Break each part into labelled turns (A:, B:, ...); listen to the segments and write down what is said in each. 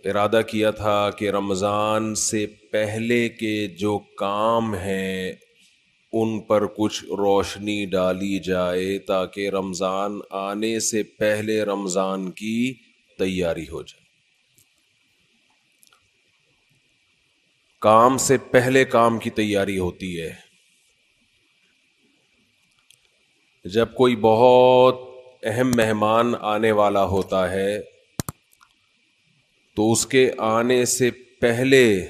A: ارادہ کیا تھا کہ رمضان سے پہلے کے جو کام ہیں ان پر کچھ روشنی ڈالی جائے تاکہ رمضان آنے سے پہلے رمضان کی تیاری ہو جائے. کام سے پہلے کام کی تیاری ہوتی ہے. جب کوئی بہت اہم مہمان آنے والا ہوتا ہے تو اس کے آنے سے پہلے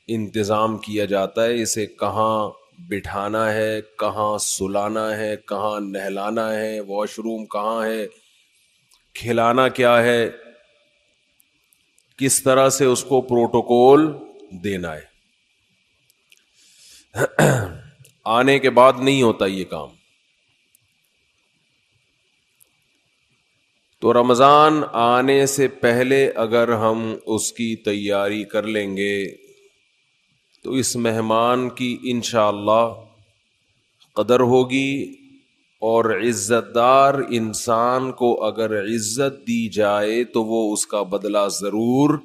A: انتظام کیا جاتا ہے. اسے کہاں بٹھانا ہے, کہاں سلانا ہے, کہاں نہلانا ہے, واش روم کہاں ہے, کھلانا کیا ہے, کس طرح سے اس کو پروٹوکول دینا ہے. آنے کے بعد نہیں ہوتا یہ کام. تو رمضان آنے سے پہلے اگر ہم اس کی تیاری کر لیں گے تو اس مہمان کی انشاءاللہ قدر ہوگی, اور عزت دار انسان کو اگر عزت دی جائے تو وہ اس کا بدلہ ضرور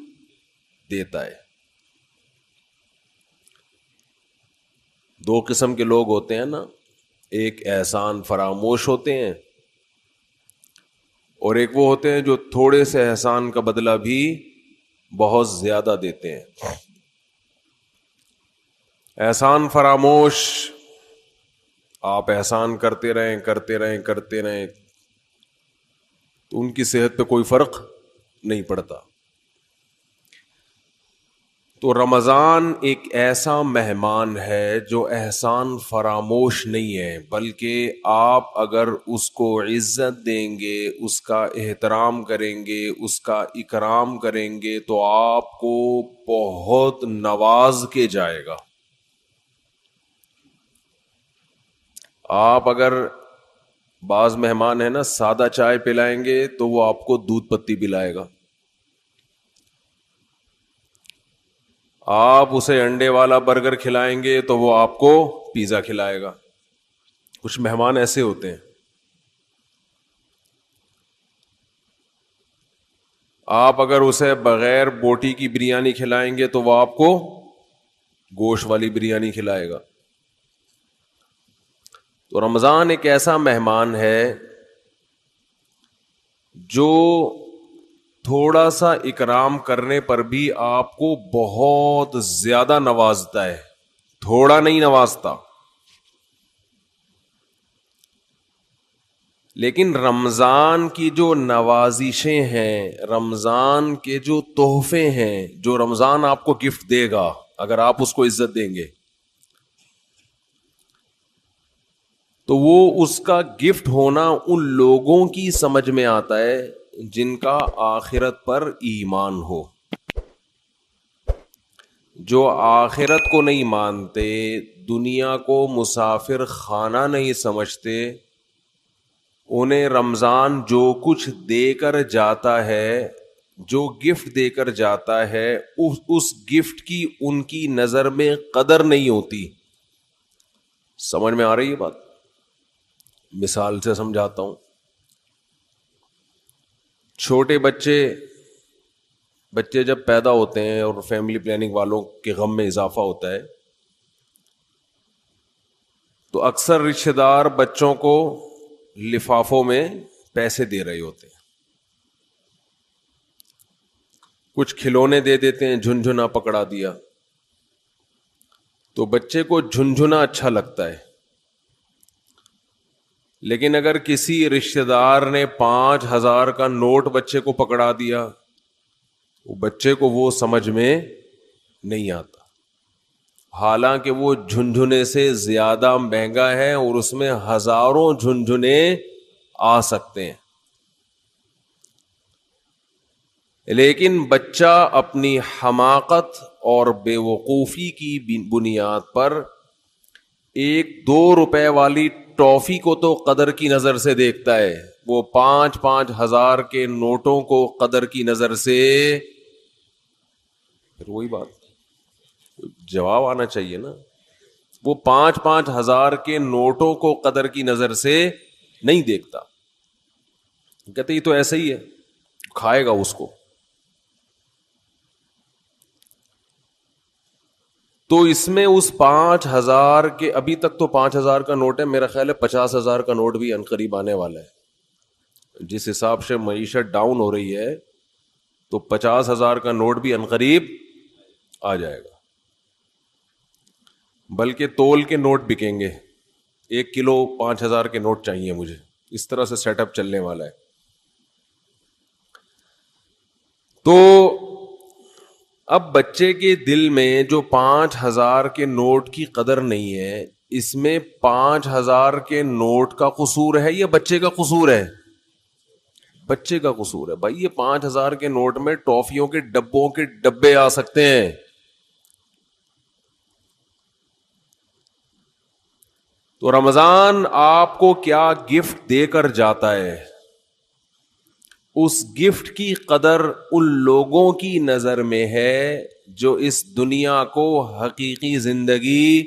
A: دیتا ہے. دو قسم کے لوگ ہوتے ہیں نا, ایک احسان فراموش ہوتے ہیں اور ایک وہ ہوتے ہیں جو تھوڑے سے احسان کا بدلہ بھی بہت زیادہ دیتے ہیں. احسان فراموش, آپ احسان کرتے رہیں تو ان کی صحت پہ کوئی فرق نہیں پڑتا. تو رمضان ایک ایسا مہمان ہے جو احسان فراموش نہیں ہے, بلکہ آپ اگر اس کو عزت دیں گے, اس کا احترام کریں گے, اس کا اکرام کریں گے تو آپ کو بہت نواز کے جائے گا. آپ اگر بعض مہمان ہیں نا سادہ چائے پلائیں گے تو وہ آپ کو دودھ پتی پلائے گا. آپ اسے انڈے والا برگر کھلائیں گے تو وہ آپ کو پیزا کھلائے گا. کچھ مہمان ایسے ہوتے ہیں. آپ اگر اسے بغیر بوٹی کی بریانی کھلائیں گے تو وہ آپ کو گوشت والی بریانی کھلائے گا. تو رمضان ایک ایسا مہمان ہے جو تھوڑا سا اکرام کرنے پر بھی آپ کو بہت زیادہ نوازتا ہے, تھوڑا نہیں نوازتا. لیکن رمضان کی جو نوازشیں ہیں, رمضان کے جو تحفے ہیں, جو رمضان آپ کو گفٹ دے گا اگر آپ اس کو عزت دیں گے تو وہ اس کا گفٹ ہونا ان لوگوں کی سمجھ میں آتا ہے جن کا آخرت پر ایمان ہو. جو آخرت کو نہیں مانتے, دنیا کو مسافر خانہ نہیں سمجھتے, انہیں رمضان جو کچھ دے کر جاتا ہے, جو گفٹ دے کر جاتا ہے, اس گفٹ کی ان کی نظر میں قدر نہیں ہوتی. سمجھ میں آ رہی ہے بات؟ مثال سے سمجھاتا ہوں. چھوٹے بچے جب پیدا ہوتے ہیں اور فیملی پلاننگ والوں کے غم میں اضافہ ہوتا ہے تو اکثر رشتہ دار بچوں کو لفافوں میں پیسے دے رہے ہوتے ہیں. کچھ کھلونے دے دیتے ہیں, جھنجھنا پکڑا دیا, تو بچے کو جھنجھنا اچھا لگتا ہے. لیکن اگر کسی رشتہ دار نے 5,000 کا نوٹ بچے کو پکڑا دیا, وہ بچے کو وہ سمجھ میں نہیں آتا, حالانکہ وہ جھنجھنے سے زیادہ مہنگا ہے اور اس میں ہزاروں جھنجھنے آ سکتے ہیں. لیکن بچہ اپنی حماقت اور بے وقوفی کی بنیاد پر 1-2 روپے والی ٹافی کو تو قدر کی نظر سے دیکھتا ہے, وہ 5,000 کے نوٹوں کو قدر کی نظر سے. پھر وہی بات, جواب آنا چاہیے نا. وہ 5,000 کے نوٹوں کو قدر کی نظر سے نہیں دیکھتا, کہتے یہ تو ایسا ہی ہے, کھائے گا اس کو. تو اس میں اس 5,000 کے, ابھی تک تو 5,000 کا نوٹ ہے, میرا خیال ہے 50,000 کا نوٹ بھی عنقریب آنے والا ہے. جس حساب سے معیشت ڈاؤن ہو رہی ہے تو 50,000 کا نوٹ بھی عنقریب آ جائے گا. بلکہ تول کے نوٹ بکیں گے, 1 کلو 5,000 کے نوٹ چاہیے مجھے, اس طرح سے سیٹ اپ چلنے والا ہے. تو اب بچے کے دل میں جو 5,000 کے نوٹ کی قدر نہیں ہے, اس میں 5,000 کے نوٹ کا قصور ہے یا بچے کا قصور ہے؟ بچے کا قصور ہے. بھائی یہ 5,000 کے نوٹ میں ٹافیوں کے ڈبوں کے ڈبے آ سکتے ہیں. تو رمضان آپ کو کیا گفٹ دے کر جاتا ہے, اس گفٹ کی قدر ان لوگوں کی نظر میں ہے جو اس دنیا کو حقیقی زندگی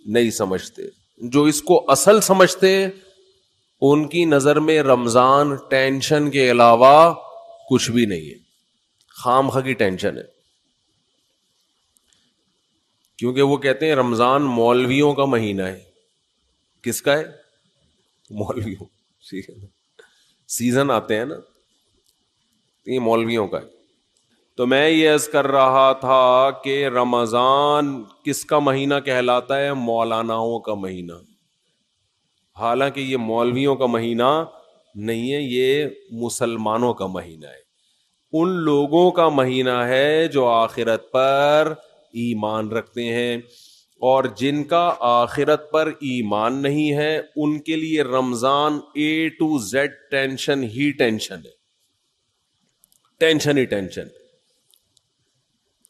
A: نہیں سمجھتے. جو اس کو اصل سمجھتے ان کی نظر میں رمضان ٹینشن کے علاوہ کچھ بھی نہیں ہے, خام خواہ کی ٹینشن ہے. کیونکہ وہ کہتے ہیں رمضان مولویوں کا مہینہ ہے. کس کا ہے؟ مولویوں. سیزن آتے ہیں نا, یہ مولویوں کا ہے. تو میں یہ عرض کر رہا تھا کہ رمضان کس کا مہینہ کہلاتا ہے؟ مولاناؤں کا مہینہ. حالانکہ یہ مولویوں کا مہینہ نہیں ہے, یہ مسلمانوں کا مہینہ ہے. ان لوگوں کا مہینہ ہے جو آخرت پر ایمان رکھتے ہیں, اور جن کا آخرت پر ایمان نہیں ہے ان کے لیے رمضان A to Z tension he tension ہے, ٹینشن ہی ٹینشن.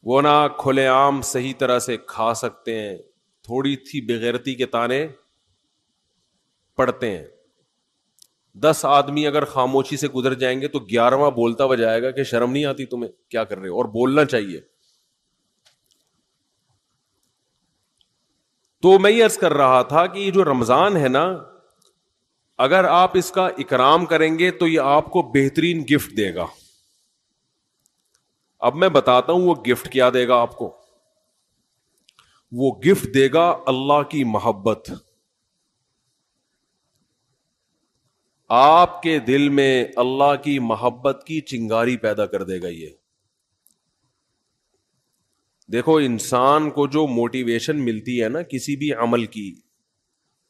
A: وہ نہ کھلے عام صحیح طرح سے کھا سکتے ہیں, تھوڑی تھی بغیرتی کے تانے پڑتے ہیں. 10 آدمی اگر خاموشی سے گزر جائیں گے تو 11واں بولتا ہوا جائے گا کہ شرم نہیں آتی تمہیں, کیا کر رہے ہو, اور بولنا چاہیے. تو میں یہ عرض کر رہا تھا کہ یہ جو رمضان ہے نا, اگر آپ اس کا اکرام کریں گے تو یہ آپ کو بہترین گفٹ دے گا. اب میں بتاتا ہوں وہ گفٹ کیا دے گا آپ کو. وہ گفٹ دے گا اللہ کی محبت. آپ کے دل میں اللہ کی محبت کی چنگاری پیدا کر دے گا. یہ دیکھو, انسان کو جو موٹیویشن ملتی ہے نا کسی بھی عمل کی,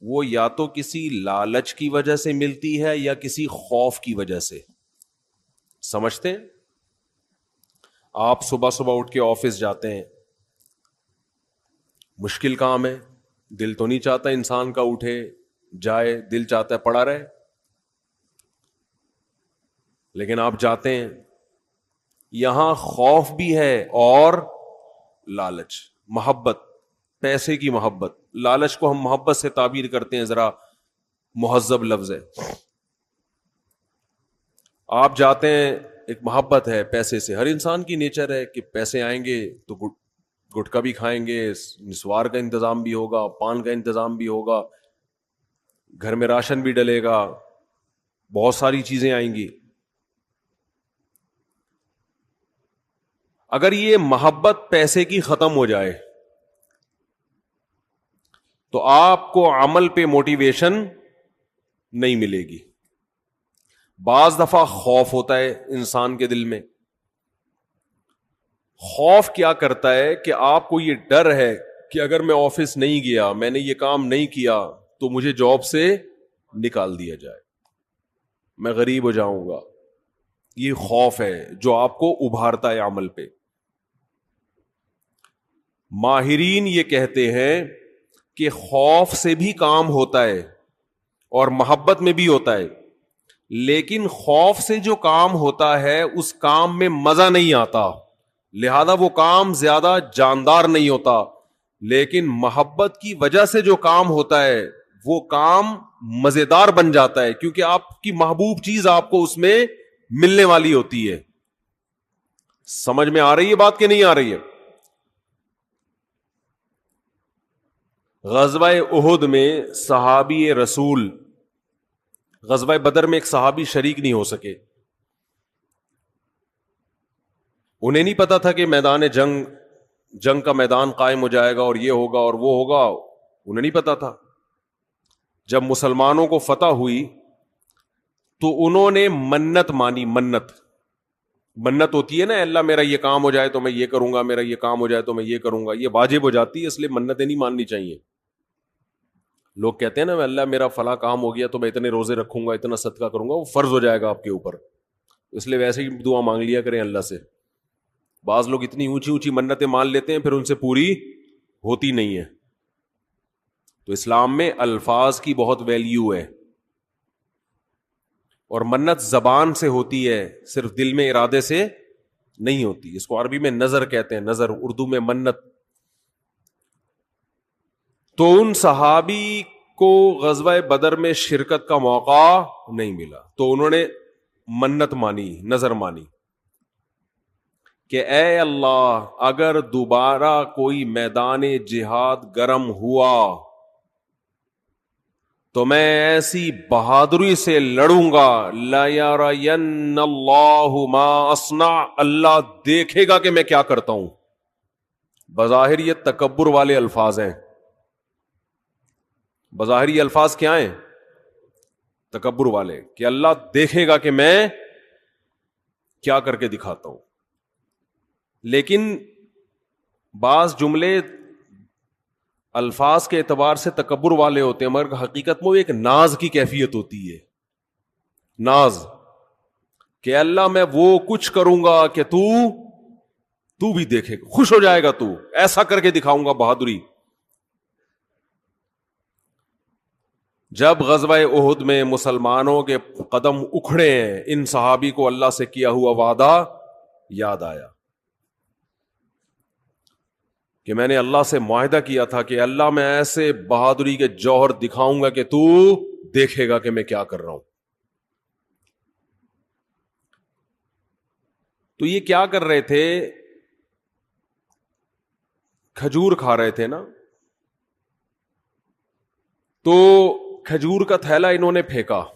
A: وہ یا تو کسی لالچ کی وجہ سے ملتی ہے یا کسی خوف کی وجہ سے. سمجھتے ہیں؟ آپ صبح صبح اٹھ کے آفس جاتے ہیں, مشکل کام ہے, دل تو نہیں چاہتا انسان کا اٹھے جائے, دل چاہتا ہے پڑا رہے, لیکن آپ جاتے ہیں. یہاں خوف بھی ہے اور لالچ, محبت, پیسے کی محبت. لالچ کو ہم محبت سے تعبیر کرتے ہیں, ذرا مہذب لفظ ہے. آپ جاتے ہیں, ایک محبت ہے پیسے سے, ہر انسان کی نیچر ہے کہ پیسے آئیں گے تو گٹکا بھی کھائیں گے, نسوار کا انتظام بھی ہوگا, پان کا انتظام بھی ہوگا, گھر میں راشن بھی ڈلے گا, بہت ساری چیزیں آئیں گی. اگر یہ محبت پیسے کی ختم ہو جائے تو آپ کو عمل پہ موٹیویشن نہیں ملے گی. بعض دفعہ خوف ہوتا ہے انسان کے دل میں. خوف کیا کرتا ہے کہ آپ کو یہ ڈر ہے کہ اگر میں آفس نہیں گیا, میں نے یہ کام نہیں کیا تو مجھے جاب سے نکال دیا جائے, میں غریب ہو جاؤں گا. یہ خوف ہے جو آپ کو ابھارتا ہے عمل پہ. ماہرین یہ کہتے ہیں کہ خوف سے بھی کام ہوتا ہے اور محبت میں بھی ہوتا ہے, لیکن خوف سے جو کام ہوتا ہے اس کام میں مزہ نہیں آتا, لہذا وہ کام زیادہ جاندار نہیں ہوتا. لیکن محبت کی وجہ سے جو کام ہوتا ہے وہ کام مزیدار بن جاتا ہے, کیونکہ آپ کی محبوب چیز آپ کو اس میں ملنے والی ہوتی ہے. سمجھ میں آ رہی ہے بات کہ نہیں آ رہی ہے؟ غزوہ احد میں صحابی رسول, غزوہ بدر میں ایک صحابی شریک نہیں ہو سکے. انہیں نہیں پتا تھا کہ میدان جنگ جنگ کا میدان قائم ہو جائے گا اور یہ ہوگا اور وہ ہوگا، انہیں نہیں پتا تھا. جب مسلمانوں کو فتح ہوئی تو انہوں نے منت مانی. منت ہوتی ہے نا، اللہ میرا یہ کام ہو جائے تو میں یہ کروں گا، میرا یہ کام ہو جائے تو میں یہ کروں گا. یہ واجب ہو جاتی ہے، اس لیے منتیں نہیں ماننی چاہیے. لوگ کہتے ہیں نا اللہ میرا فلاں کام ہو گیا تو میں اتنے روزے رکھوں گا، اتنا صدقہ کروں گا، وہ فرض ہو جائے گا آپ کے اوپر. اس لیے ویسے ہی دعا مانگ لیا کریں اللہ سے. بعض لوگ اتنی اونچی اونچی منتیں مان لیتے ہیں پھر ان سے پوری ہوتی نہیں ہے. تو اسلام میں الفاظ کی بہت ویلیو ہے. اور منت زبان سے ہوتی ہے، صرف دل میں ارادے سے نہیں ہوتی. اس کو عربی میں نظر کہتے ہیں، نظر، اردو میں منت. تو ان صحابی کو غزوہ بدر میں شرکت کا موقع نہیں ملا تو انہوں نے منت مانی، نظر مانی کہ اے اللہ اگر دوبارہ کوئی میدان جہاد گرم ہوا تو میں ایسی بہادری سے لڑوں گا، لَيَرَيَنَّ اللَّهُ مَا أَصْنَعُ، اللہ دیکھے گا کہ میں کیا کرتا ہوں. بظاہر یہ تکبر والے الفاظ ہیں. بظاہر یہ الفاظ کیا ہیں؟ تکبر والے، کہ اللہ دیکھے گا کہ میں کیا کر کے دکھاتا ہوں. لیکن بعض جملے الفاظ کے اعتبار سے تکبر والے ہوتے ہیں مگر حقیقت میں وہ ایک ناز کی کیفیت ہوتی ہے. ناز، کہ اللہ میں وہ کچھ کروں گا کہ تو بھی دیکھے گا، خوش ہو جائے گا، تو ایسا کر کے دکھاؤں گا بہادری. جب غزوہ احد میں مسلمانوں کے قدم اکھڑے ہیں، ان صحابی کو اللہ سے کیا ہوا وعدہ یاد آیا کہ میں نے اللہ سے معاہدہ کیا تھا کہ اللہ میں ایسے بہادری کے جوہر دکھاؤں گا کہ تو دیکھے گا کہ میں کیا کر رہا ہوں. تو یہ کیا کر رہے تھے؟ کھجور کھا رہے تھے نا. تو کھجور کا تھیلا انہوں نے پھینکا اور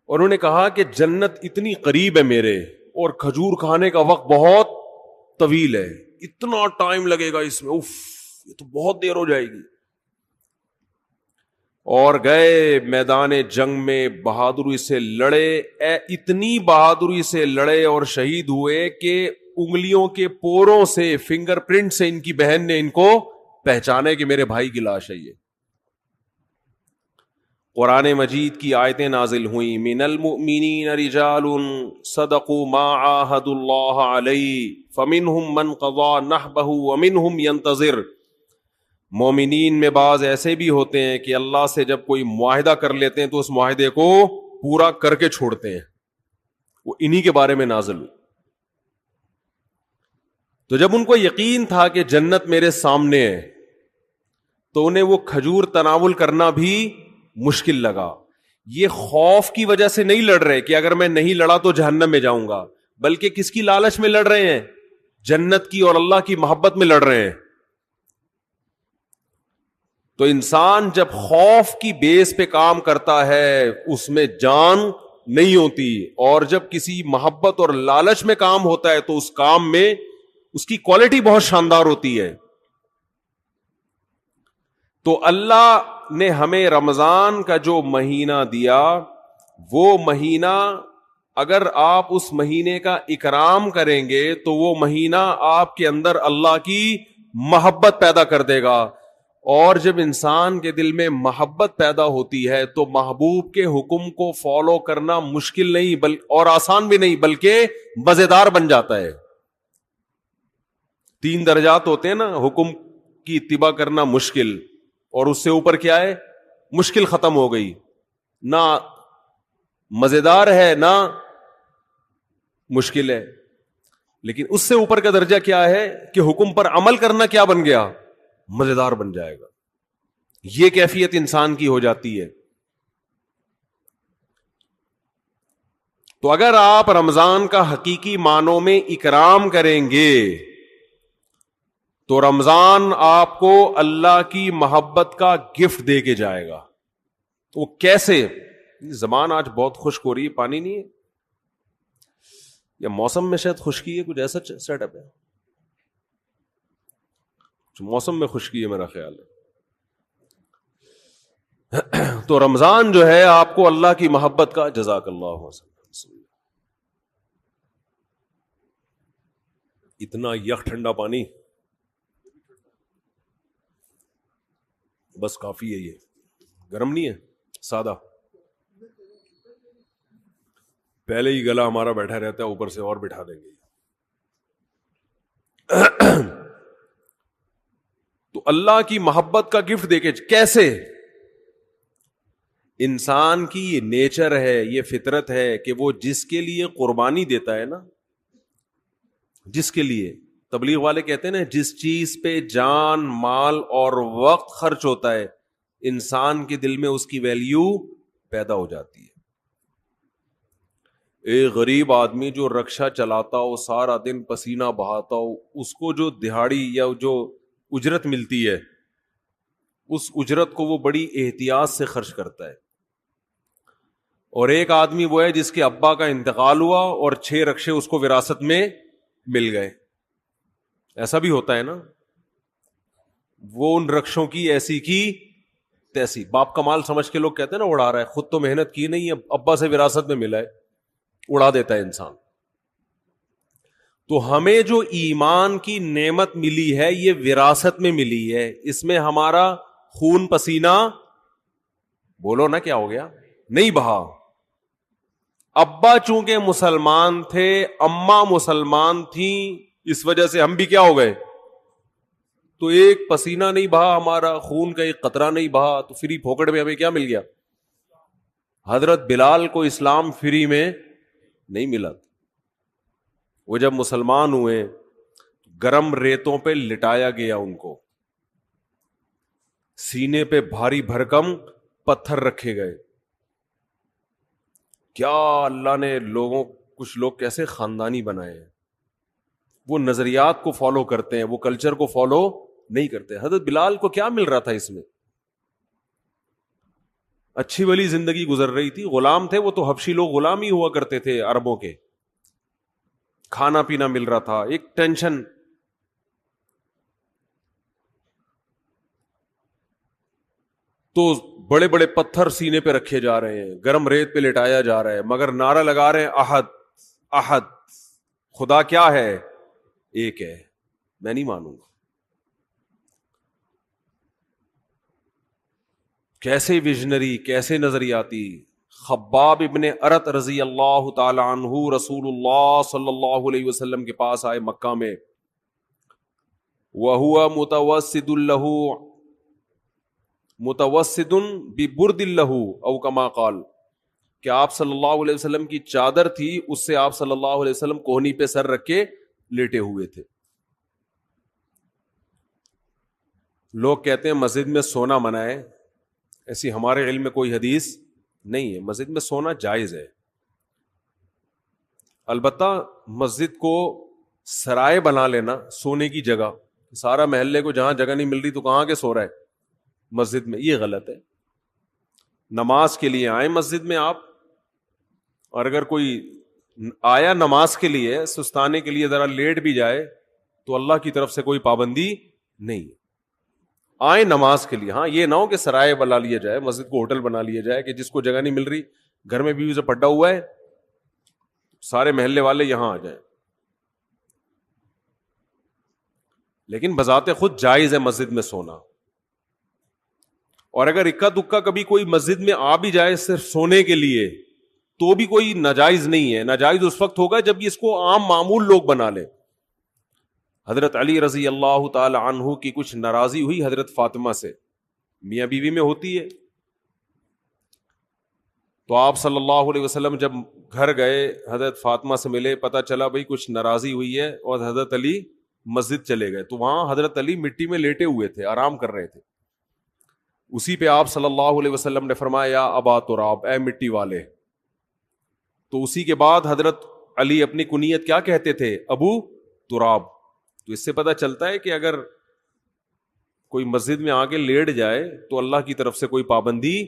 A: انہوں نے کہا کہ جنت اتنی قریب ہے میرے اور کھجور کھانے کا وقت بہت طویل ہے، اتنا ٹائم لگے گا اس میں، یہ تو بہت دیر ہو جائے گی. اور گئے میدان جنگ میں، بہادری سے لڑے، اتنی بہادری سے لڑے اور شہید ہوئے کہ انگلیوں کے پوروں سے، فنگر پرنٹ سے ان کی بہن نے ان کو پہچانے کہ میرے بھائی کی لاش ہے یہ. قرآن مجید کی آیتیں نازل ہوئیں، من المؤمنین رجال صدقوا ما عاہدوا اللہ علیہ فمنہم من قضى نحبہ ومنہم ینتظر. مومنین میں بعض ایسے بھی ہوتے ہیں کہ اللہ سے جب کوئی معاہدہ کر لیتے ہیں تو اس معاہدے کو پورا کر کے چھوڑتے ہیں. وہ انہی کے بارے میں نازل ہوئی. تو جب ان کو یقین تھا کہ جنت میرے سامنے ہے تو انہیں وہ کھجور تناول کرنا بھی مشکل لگا. یہ خوف کی وجہ سے نہیں لڑ رہے کہ اگر میں نہیں لڑا تو جہنم میں جاؤں گا، بلکہ کس کی لالچ میں لڑ رہے ہیں؟ جنت کی اور اللہ کی محبت میں لڑ رہے ہیں. تو انسان جب خوف کی بیس پہ کام کرتا ہے اس میں جان نہیں ہوتی، اور جب کسی محبت اور لالچ میں کام ہوتا ہے تو اس کام میں اس کی کوالٹی بہت شاندار ہوتی ہے. تو اللہ نے ہمیں رمضان کا جو مہینہ دیا، وہ مہینہ اگر آپ اس مہینے کا اکرام کریں گے تو وہ مہینہ آپ کے اندر اللہ کی محبت پیدا کر دے گا. اور جب انسان کے دل میں محبت پیدا ہوتی ہے تو محبوب کے حکم کو فالو کرنا مشکل نہیں اور آسان بھی نہیں بلکہ مزیدار بن جاتا ہے. 3 درجات ہوتے ہیں نا، حکم کی اتباع کرنا مشکل، اور اس سے اوپر کیا ہے؟ مشکل ختم ہو گئی، نہ مزیدار ہے نہ مشکل ہے. لیکن اس سے اوپر کا درجہ کیا ہے کہ حکم پر عمل کرنا کیا بن گیا؟ مزیدار بن جائے گا. یہ کیفیت انسان کی ہو جاتی ہے. تو اگر آپ رمضان کا حقیقی معنوں میں اکرام کریں گے تو رمضان آپ کو اللہ کی محبت کا گفٹ دے کے جائے گا. وہ کیسے؟ زبان آج بہت خشک ہو رہی ہے، پانی نہیں ہے یا موسم میں شاید خشکی ہے، کچھ ایسا سیٹ اپ ہے. موسم میں خشکی ہے میرا خیال ہے. تو رمضان جو ہے آپ کو اللہ کی محبت کا, جزاک اللہ وسلم. اتنا یخ ٹھنڈا پانی بس کافی ہے, یہ گرم نہیں ہے, سادہ. پہلے ہی گلا ہمارا بیٹھا رہتا ہے, اوپر سے اور بٹھا دیں گے. تو اللہ کی محبت کا گفٹ دے کے کیسے؟ انسان کی یہ نیچر ہے, یہ فطرت ہے کہ وہ جس کے لیے قربانی دیتا ہے نا, جس کے لیے, تبلیغ والے کہتے ہیں نا, جس چیز پہ جان مال اور وقت خرچ ہوتا ہے انسان کے دل میں اس کی ویلیو پیدا ہو جاتی ہے. ایک غریب آدمی جو رکشہ چلاتا ہو, سارا دن پسینہ بہاتا ہو, اس کو جو دہاڑی یا جو اجرت ملتی ہے اس اجرت کو وہ بڑی احتیاط سے خرچ کرتا ہے. اور ایک آدمی وہ ہے جس کے ابا کا انتقال ہوا اور 6 رکشے اس کو وراثت میں مل گئے. ایسا بھی ہوتا ہے نا, وہ ان رکشوں کی ایسی کی تیسی, باپ کا مال سمجھ کے لوگ کہتے ہیں نا اڑا رہا ہے, خود تو محنت کی نہیں ہے, ابا سے وراثت میں ملا ہے, اڑا دیتا ہے انسان. تو ہمیں جو ایمان کی نعمت ملی ہے یہ وراثت میں ملی ہے, اس میں ہمارا خون پسینہ, بولو نا کیا ہو گیا, نہیں بہا. ابا چونکہ مسلمان تھے, اماں مسلمان تھیں, اس وجہ سے ہم بھی کیا ہو گئے, تو ایک پسینہ نہیں بہا ہمارا, خون کا ایک قطرہ نہیں بہا, تو فری پھوکٹ میں ہمیں کیا مل گیا. حضرت بلال کو اسلام فری میں نہیں ملا. وہ جب مسلمان ہوئے گرم ریتوں پہ لٹایا گیا, ان کو سینے پہ بھاری بھرکم پتھر رکھے گئے. کیا اللہ نے لوگوں, کچھ لوگ کیسے خاندانی بنائے ہیں, وہ نظریات کو فالو کرتے ہیں, وہ کلچر کو فالو نہیں کرتے. حضرت بلال کو کیا مل رہا تھا اس میں, اچھی بلی زندگی گزر رہی تھی, غلام تھے وہ, تو حبشی لوگ غلام ہی ہوا کرتے تھے عربوں کے, کھانا پینا مل رہا تھا, ایک ٹینشن. تو بڑے بڑے پتھر سینے پہ رکھے جا رہے ہیں, گرم ریت پہ لٹایا جا رہا ہے, مگر نعرہ لگا رہے ہیں احد احد, خدا کیا ہے, ایک ہے, میں نہیں مانوں گا. کیسے ویژنری, کیسے نظریاتی. خباب ابن ارت رضی اللہ تعالی عنہ رسول اللہ صلی اللہ علیہ وسلم کے پاس آئے مکہ میں, وَهُوَ مُتَوَسِّدٌ لَهُ متوسد ببرد لہو او کما قال, کہ آپ صلی اللہ علیہ وسلم کی چادر تھی, اس سے آپ صلی اللہ علیہ وسلم کوہنی پہ سر رکھ کے لیٹے ہوئے تھے. لوگ کہتے ہیں مسجد میں سونا منع ہے, ایسی ہمارے علم میں کوئی حدیث نہیں ہے. مسجد میں سونا جائز ہے, البتہ مسجد کو سرائے بنا لینا سونے کی جگہ, سارا محلے کو جہاں جگہ نہیں مل رہی تو کہاں کے سو رہا ہے مسجد میں, یہ غلط ہے. نماز کے لیے آئیں مسجد میں آپ, اور اگر کوئی آیا نماز کے لیے سستانے کے لیے ذرا لیٹ بھی جائے تو اللہ کی طرف سے کوئی پابندی نہیں. آئیں نماز کے لیے, ہاں یہ نہ ہو کہ سرائے بنا لیا جائے, مسجد کو ہوٹل بنا لیا جائے, کہ جس کو جگہ نہیں مل رہی, گھر میں بیوی سے پٹا ہوا ہے, سارے محلے والے یہاں آ جائیں. لیکن بذات خود جائز ہے مسجد میں سونا. اور اگر اکا دکا کبھی کوئی مسجد میں آ بھی جائے صرف سونے کے لیے تو بھی کوئی ناجائز نہیں ہے. ناجائز اس وقت ہوگا جب اس کو عام معمول لوگ بنا لے. حضرت علی رضی اللہ تعالی عنہ کی کچھ ناراضی ہوئی حضرت فاطمہ سے, میاں بیوی میں ہوتی ہے, تو آپ صلی اللہ علیہ وسلم جب گھر گئے حضرت فاطمہ سے ملے, پتہ چلا بھئی کچھ ناراضی ہوئی ہے, اور حضرت علی مسجد چلے گئے. تو وہاں حضرت علی مٹی میں لیٹے ہوئے تھے, آرام کر رہے تھے. اسی پہ آپ صلی اللہ علیہ وسلم نے فرمایا یا ابا تراب, اے مٹی والے. تو اسی کے بعد حضرت علی اپنی کنیت کیا کہتے تھے, ابو تراب. تو اس سے پتہ چلتا ہے کہ اگر کوئی مسجد میں آ کے لیٹ جائے تو اللہ کی طرف سے کوئی پابندی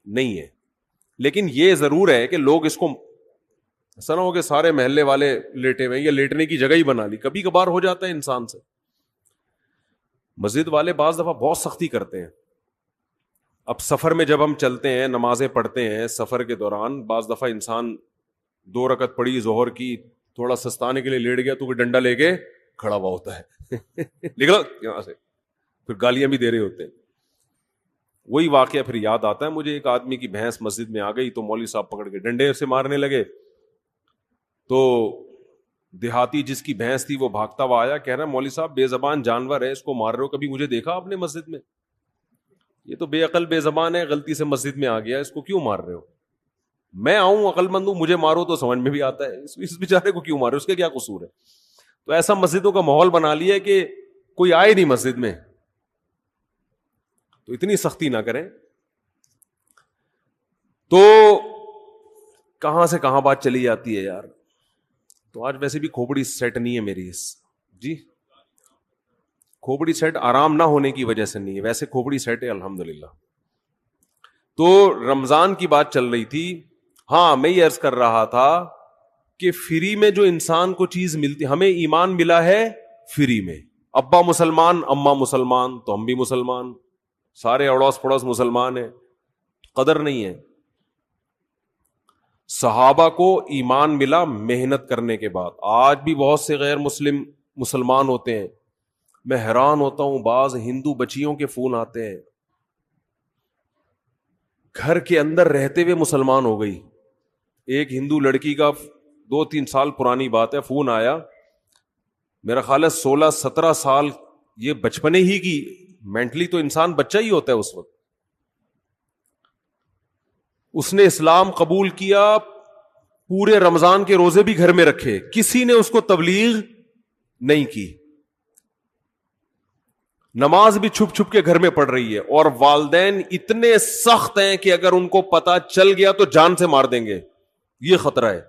A: نہیں ہے. لیکن یہ ضرور ہے کہ لوگ اس کو ایسا نہ ہو کہ سارے محلے والے لیٹے ہوئے, یا لیٹنے کی جگہ ہی بنا لی, کبھی کبھار ہو جاتا ہے انسان سے. مسجد والے بعض دفعہ بہت سختی کرتے ہیں. اب سفر میں جب ہم چلتے ہیں, نمازیں پڑھتے ہیں سفر کے دوران, بعض دفعہ انسان 2 رکعت پڑھی ظہر کی, تھوڑا سستانے کے لیے لیٹ گیا تو کوئی ڈنڈا لے کے کھڑا ہوا ہوتا ہے نکلو یہاں سے, پھر گالیاں بھی دے رہے ہوتے ہیں. وہی واقعہ پھر یاد آتا ہے مجھے, ایک آدمی کی بھینس مسجد میں آ گئی تو مولوی صاحب پکڑ کے ڈنڈے سے مارنے لگے. تو دیہاتی جس کی بھینس تھی وہ بھاگتا ہوا آیا, کہہ رہا ہے مولوی صاحب بے زبان جانور ہے, اس کو مار رہے ہو, کبھی مجھے دیکھا آپ نے مسجد میں؟ یہ تو بے عقل بے زبان ہے, غلطی سے مسجد میں آ گیا, اس کو کیوں مار رہے ہو؟ میں آؤں عقل مند ہوں, مجھے مارو تو سمجھ میں بھی آتا ہے, اس بیچارے کو کیوں مارے, اس کے کیا قصور ہے؟ تو ایسا مسجدوں کا ماحول بنا لیا ہے کہ کوئی آئے نہیں مسجد میں, تو اتنی سختی نہ کریں. تو کہاں سے کہاں بات چلی جاتی ہے یار. تو آج ویسے بھی کھوپڑی سیٹ نہیں ہے میری جی, کھوپڑی سیٹ آرام نہ ہونے کی وجہ سے نہیں ہے, ویسے کھوپڑی سیٹ ہے الحمدللہ. تو رمضان کی بات چل رہی تھی. ہاں میں یہ عرض کر رہا تھا کہ فری میں جو انسان کو چیز ملتی, ہمیں ایمان ملا ہے فری میں. ابا مسلمان اماں مسلمان تو ہم بھی مسلمان, سارے اڑوس پڑوس مسلمان ہیں, قدر نہیں ہے. صحابہ کو ایمان ملا محنت کرنے کے بعد. آج بھی بہت سے غیر مسلمان ہوتے ہیں, میں حیران ہوتا ہوں, بعض ہندو بچیوں کے فون آتے ہیں, گھر کے اندر رہتے ہوئے مسلمان ہو گئی. ایک ہندو لڑکی کا 2-3 سال پرانی بات ہے, فون آیا, میرا خیال ہے 16-17 سال, یہ بچپنے ہی کی, مینٹلی تو انسان بچہ ہی ہوتا ہے اس وقت. اس نے اسلام قبول کیا, پورے رمضان کے روزے بھی گھر میں رکھے, کسی نے اس کو تبلیغ نہیں کی, نماز بھی چھپ چھپ کے گھر میں پڑھ رہی ہے. اور والدین اتنے سخت ہیں کہ اگر ان کو پتا چل گیا تو جان سے مار دیں گے, یہ خطرہ ہے.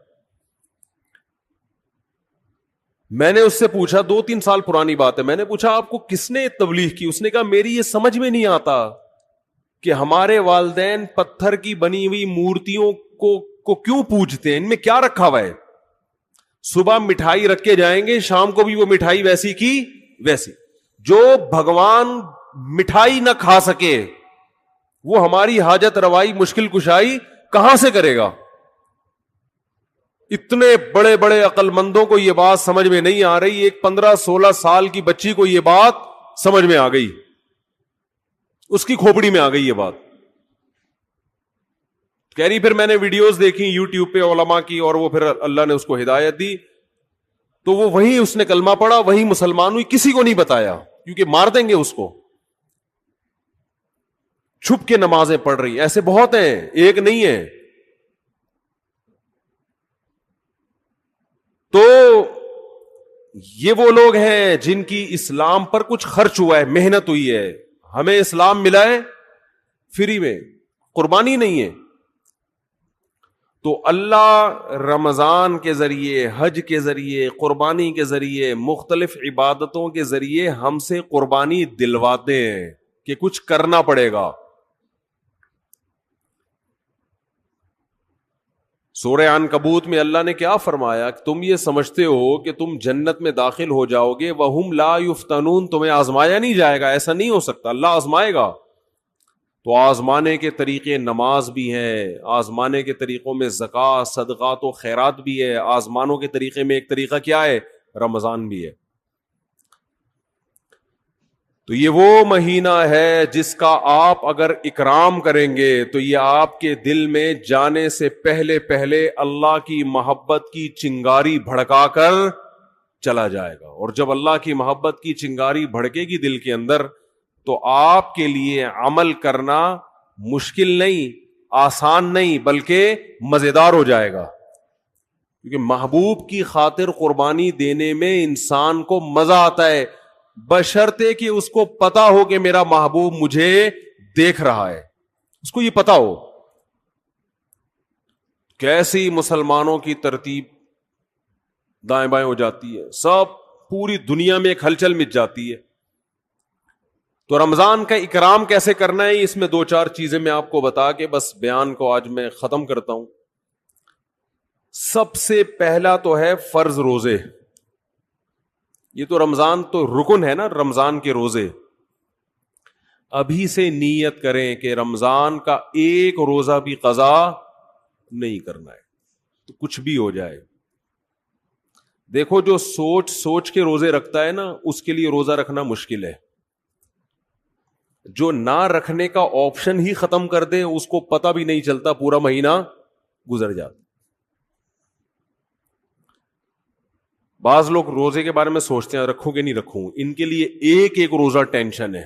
A: میں نے اس سے پوچھا, 2-3 سال پرانی بات ہے, میں نے پوچھا آپ کو کس نے تبلیغ کی؟ اس نے کہا میری یہ سمجھ میں نہیں آتا کہ ہمارے والدین پتھر کی بنی ہوئی مورتیوں کو کیوں پوجتے ہیں, ان میں کیا رکھا ہوا ہے؟ صبح مٹھائی رکھ کے جائیں گے, شام کو بھی وہ مٹھائی ویسی کی ویسی. جو بھگوان مٹھائی نہ کھا سکے وہ ہماری حاجت روائی مشکل کشائی کہاں سے کرے گا؟ اتنے بڑے بڑے عقل مندوں کو یہ بات سمجھ میں نہیں آ رہی, ایک 15-16 سال کی بچی کو یہ بات سمجھ میں آ گئی, اس کی کھوپڑی میں آ گئی یہ بات. کہہ رہی پھر میں نے ویڈیوز دیکھی یوٹیوب پہ علماء کی, اور وہ پھر اللہ نے اس کو ہدایت دی, تو وہ وہیں اس نے کلمہ پڑھا, وہیں مسلمان ہوئی, کسی کو نہیں بتایا کیونکہ مار دیں گے اس کو. چھپ کے نمازیں پڑھ رہی, ایسے بہت ہیں, ایک نہیں ہے. تو یہ وہ لوگ ہیں جن کی اسلام پر کچھ خرچ ہوا ہے, محنت ہوئی ہے. ہمیں اسلام ملا ہے فری میں, قربانی نہیں ہے. تو اللہ رمضان کے ذریعے, حج کے ذریعے, قربانی کے ذریعے, مختلف عبادتوں کے ذریعے ہم سے قربانی دلواتے ہیں کہ کچھ کرنا پڑے گا. سورہ عنکبوت میں اللہ نے کیا فرمایا کہ تم یہ سمجھتے ہو کہ تم جنت میں داخل ہو جاؤ گے, وَهُمْ لَا يُفْتَنُونَ, تمہیں آزمایا نہیں جائے گا, ایسا نہیں ہو سکتا, اللہ آزمائے گا. تو آزمانے کے طریقے نماز بھی ہیں, آزمانے کے طریقوں میں زکوٰۃ, صدقات و خیرات بھی ہے, آزمانوں کے طریقے میں ایک طریقہ کیا ہے؟ رمضان بھی ہے. تو یہ وہ مہینہ ہے جس کا آپ اگر اکرام کریں گے تو یہ آپ کے دل میں جانے سے پہلے پہلے اللہ کی محبت کی چنگاری بھڑکا کر چلا جائے گا. اور جب اللہ کی محبت کی چنگاری بھڑکے گی دل کے اندر تو آپ کے لیے عمل کرنا مشکل نہیں, آسان نہیں, بلکہ مزیدار ہو جائے گا. کیونکہ محبوب کی خاطر قربانی دینے میں انسان کو مزہ آتا ہے, بشرطے کہ اس کو پتا ہو کہ میرا محبوب مجھے دیکھ رہا ہے, اس کو یہ پتا ہو. کیسی مسلمانوں کی ترتیب دائیں بائیں ہو جاتی ہے, سب پوری دنیا میں ایک ہلچل مچ جاتی ہے. تو رمضان کا اکرام کیسے کرنا ہے, اس میں 2-4 چیزیں میں آپ کو بتا کے بس بیان کو آج میں ختم کرتا ہوں. سب سے پہلا تو ہے فرض روزے. یہ تو رمضان تو رکن ہے نا, رمضان کے روزے, ابھی سے نیت کریں کہ رمضان کا ایک روزہ بھی قضا نہیں کرنا ہے، تو کچھ بھی ہو جائے. دیکھو جو سوچ کے روزے رکھتا ہے نا، اس کے لیے روزہ رکھنا مشکل ہے. جو نہ رکھنے کا آپشن ہی ختم کر دے، اس کو پتہ بھی نہیں چلتا پورا مہینہ گزر جاتا. بعض لوگ روزے کے بارے میں سوچتے ہیں رکھوں کہ نہیں رکھوں، ان کے لیے ایک ایک روزہ ٹینشن ہے،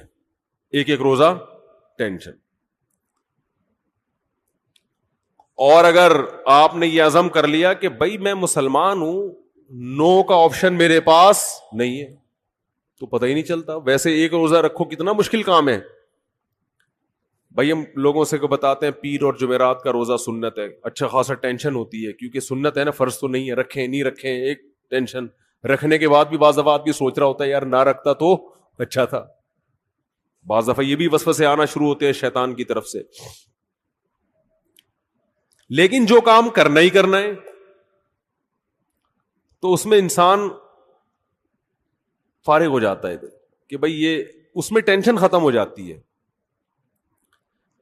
A: ایک ایک روزہ ٹینشن. اور اگر آپ نے یہ عزم کر لیا کہ بھائی میں مسلمان ہوں، نو کا آپشن میرے پاس نہیں ہے، تو پتہ ہی نہیں چلتا. ویسے ایک روزہ رکھو کتنا مشکل کام ہے بھائی. ہم لوگوں سے کو بتاتے ہیں پیر اور جمعرات کا روزہ سنت ہے، اچھا خاصا ٹینشن ہوتی ہے کیونکہ سنت ہے نا، فرض تو نہیں ہے. رکھیں نہیں رکھیں ایک ٹینشن، رکھنے کے بعد بھی بعض دفعہ آدمی سوچ رہا ہوتا ہے یار نہ رکھتا تو اچھا تھا. بعض دفعہ یہ بھی وسوسے آنا شروع ہوتے ہیں شیطان کی طرف سے. لیکن جو کام کرنا ہی کرنا ہے تو اس میں انسان فارغ ہو جاتا ہے کہ بھئی یہ اس میں ٹینشن ختم ہو جاتی ہے.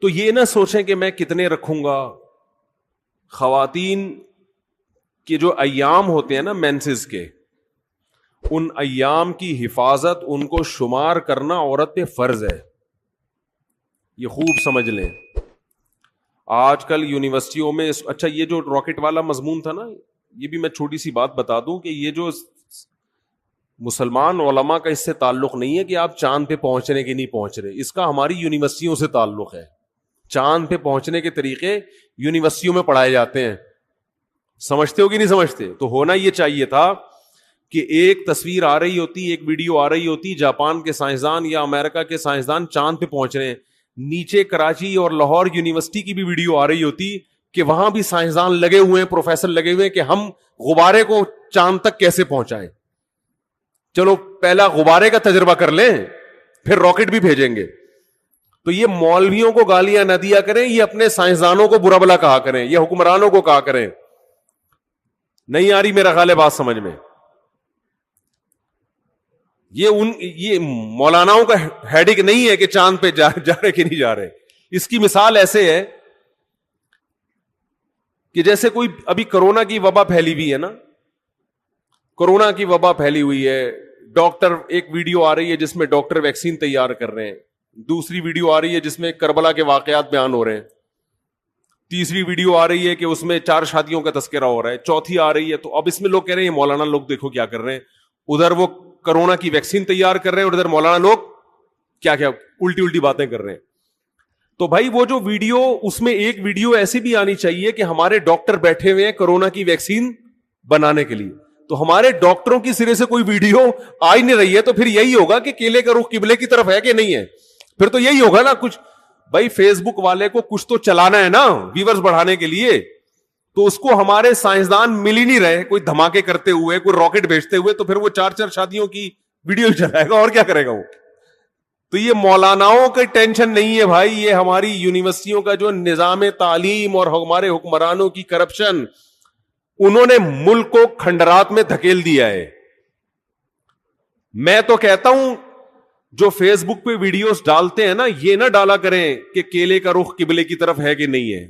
A: تو یہ نہ سوچیں کہ میں کتنے رکھوں گا. خواتین کے جو ایام ہوتے ہیں نا مینسز کے، ان ایام کی حفاظت، ان کو شمار کرنا عورت پہ فرض ہے. یہ خوب سمجھ لیں. آج کل یونیورسٹیوں میں اچھا یہ جو راکٹ والا مضمون تھا نا، یہ بھی میں چھوٹی سی بات بتا دوں کہ یہ جو مسلمان علماء کا اس سے تعلق نہیں ہے کہ آپ چاند پہ پہنچ رہے کہ نہیں پہنچ رہے، اس کا ہماری یونیورسٹیوں سے تعلق ہے. چاند پہ پہنچنے کے طریقے یونیورسٹیوں میں پڑھائے جاتے ہیں. سمجھتے ہو کہ نہیں سمجھتے؟ تو ہونا یہ چاہیے تھا کہ ایک تصویر آ رہی ہوتی، ایک ویڈیو آ رہی ہوتی، جاپان کے سائنسدان یا امریکہ کے سائنسدان چاند پہ پہنچ رہے ہیں، نیچے کراچی اور لاہور یونیورسٹی کی بھی ویڈیو آ رہی ہوتی کہ وہاں بھی سائنسدان لگے ہوئے ہیں، پروفیسر لگے ہوئے ہیں کہ ہم غبارے کو چاند تک کیسے پہنچائیں. چلو پہلا غبارے کا تجربہ کر لیں، پھر راکٹ بھی بھیجیں گے. تو یہ مولویوں کو گالیاں نہ دیا کریں، یہ اپنے سائنسدانوں کو برا بلا کہا کریں، یہ حکمرانوں کو کہا کریں. نہیں آ رہی میرا خیال ہے بات سمجھ میں؟ یہ مولاناؤں کا ہیڈک نہیں ہے کہ چاند پہ جا رہے کہ نہیں جا رہے. اس کی مثال ایسے ہے کہ جیسے کوئی ابھی کرونا کی وبا پھیلی ہوئی ہے نا، کرونا کی وبا پھیلی ہوئی ہے، ڈاکٹر ایک ویڈیو آ رہی ہے جس میں ڈاکٹر ویکسین تیار کر رہے ہیں، دوسری ویڈیو آ رہی ہے جس میں کربلا کے واقعات بیان ہو رہے ہیں، تیسری ویڈیو آ رہی ہے کہ اس میں 4 شادیوں کا تذکرہ ہو رہا ہے، چوتھی آ رہی ہے. تو اب اس میں لوگ کہہ رہے ہیں مولانا لوگ دیکھو کیا کر رہے ہیں، ادھر وہ کرونا کی ویکسین تیار کر رہے ہیں اور ادھر مولانا لوگ کیا کیا الٹی باتیں کر رہے ہیں. تو بھائی وہ جو ویڈیو، اس میں ایک ویڈیو ایسی بھی آنی چاہیے کہ ہمارے ڈاکٹر بیٹھے ہوئے ہیں کرونا کی ویکسین بنانے کے لیے. تو ہمارے ڈاکٹروں کی سرے سے کوئی ویڈیو آ ہی نہیں رہی ہے، تو پھر یہی ہوگا کہ کیلے کا رخ قبلے کی طرف ہے کہ نہیں ہے. پھر تو یہی ہوگا نا کچھ. بھائی فیس بک والے کو کچھ تو چلانا ہے نا ویورز بڑھانے کے لیے، تو اس کو ہمارے سائنسدان مل ہی نہیں رہے کوئی دھماکے کرتے ہوئے، کوئی راکٹ بھیجتے ہوئے، تو پھر وہ 4 شادیوں کی ویڈیو چلائے گا اور کیا کرے گا وہ. تو یہ مولاناؤں کی ٹینشن نہیں ہے بھائی، یہ ہماری یونیورسٹیوں کا جو نظام تعلیم اور ہمارے حکمرانوں کی کرپشن، انہوں نے ملک کو کھنڈرات میں دھکیل دیا ہے. میں تو کہتا ہوں جو فیس بک پہ ویڈیوز ڈالتے ہیں نا، یہ نہ ڈالا کریں کہ کیلے کا رخ قبلے کی طرف ہے کہ نہیں ہے،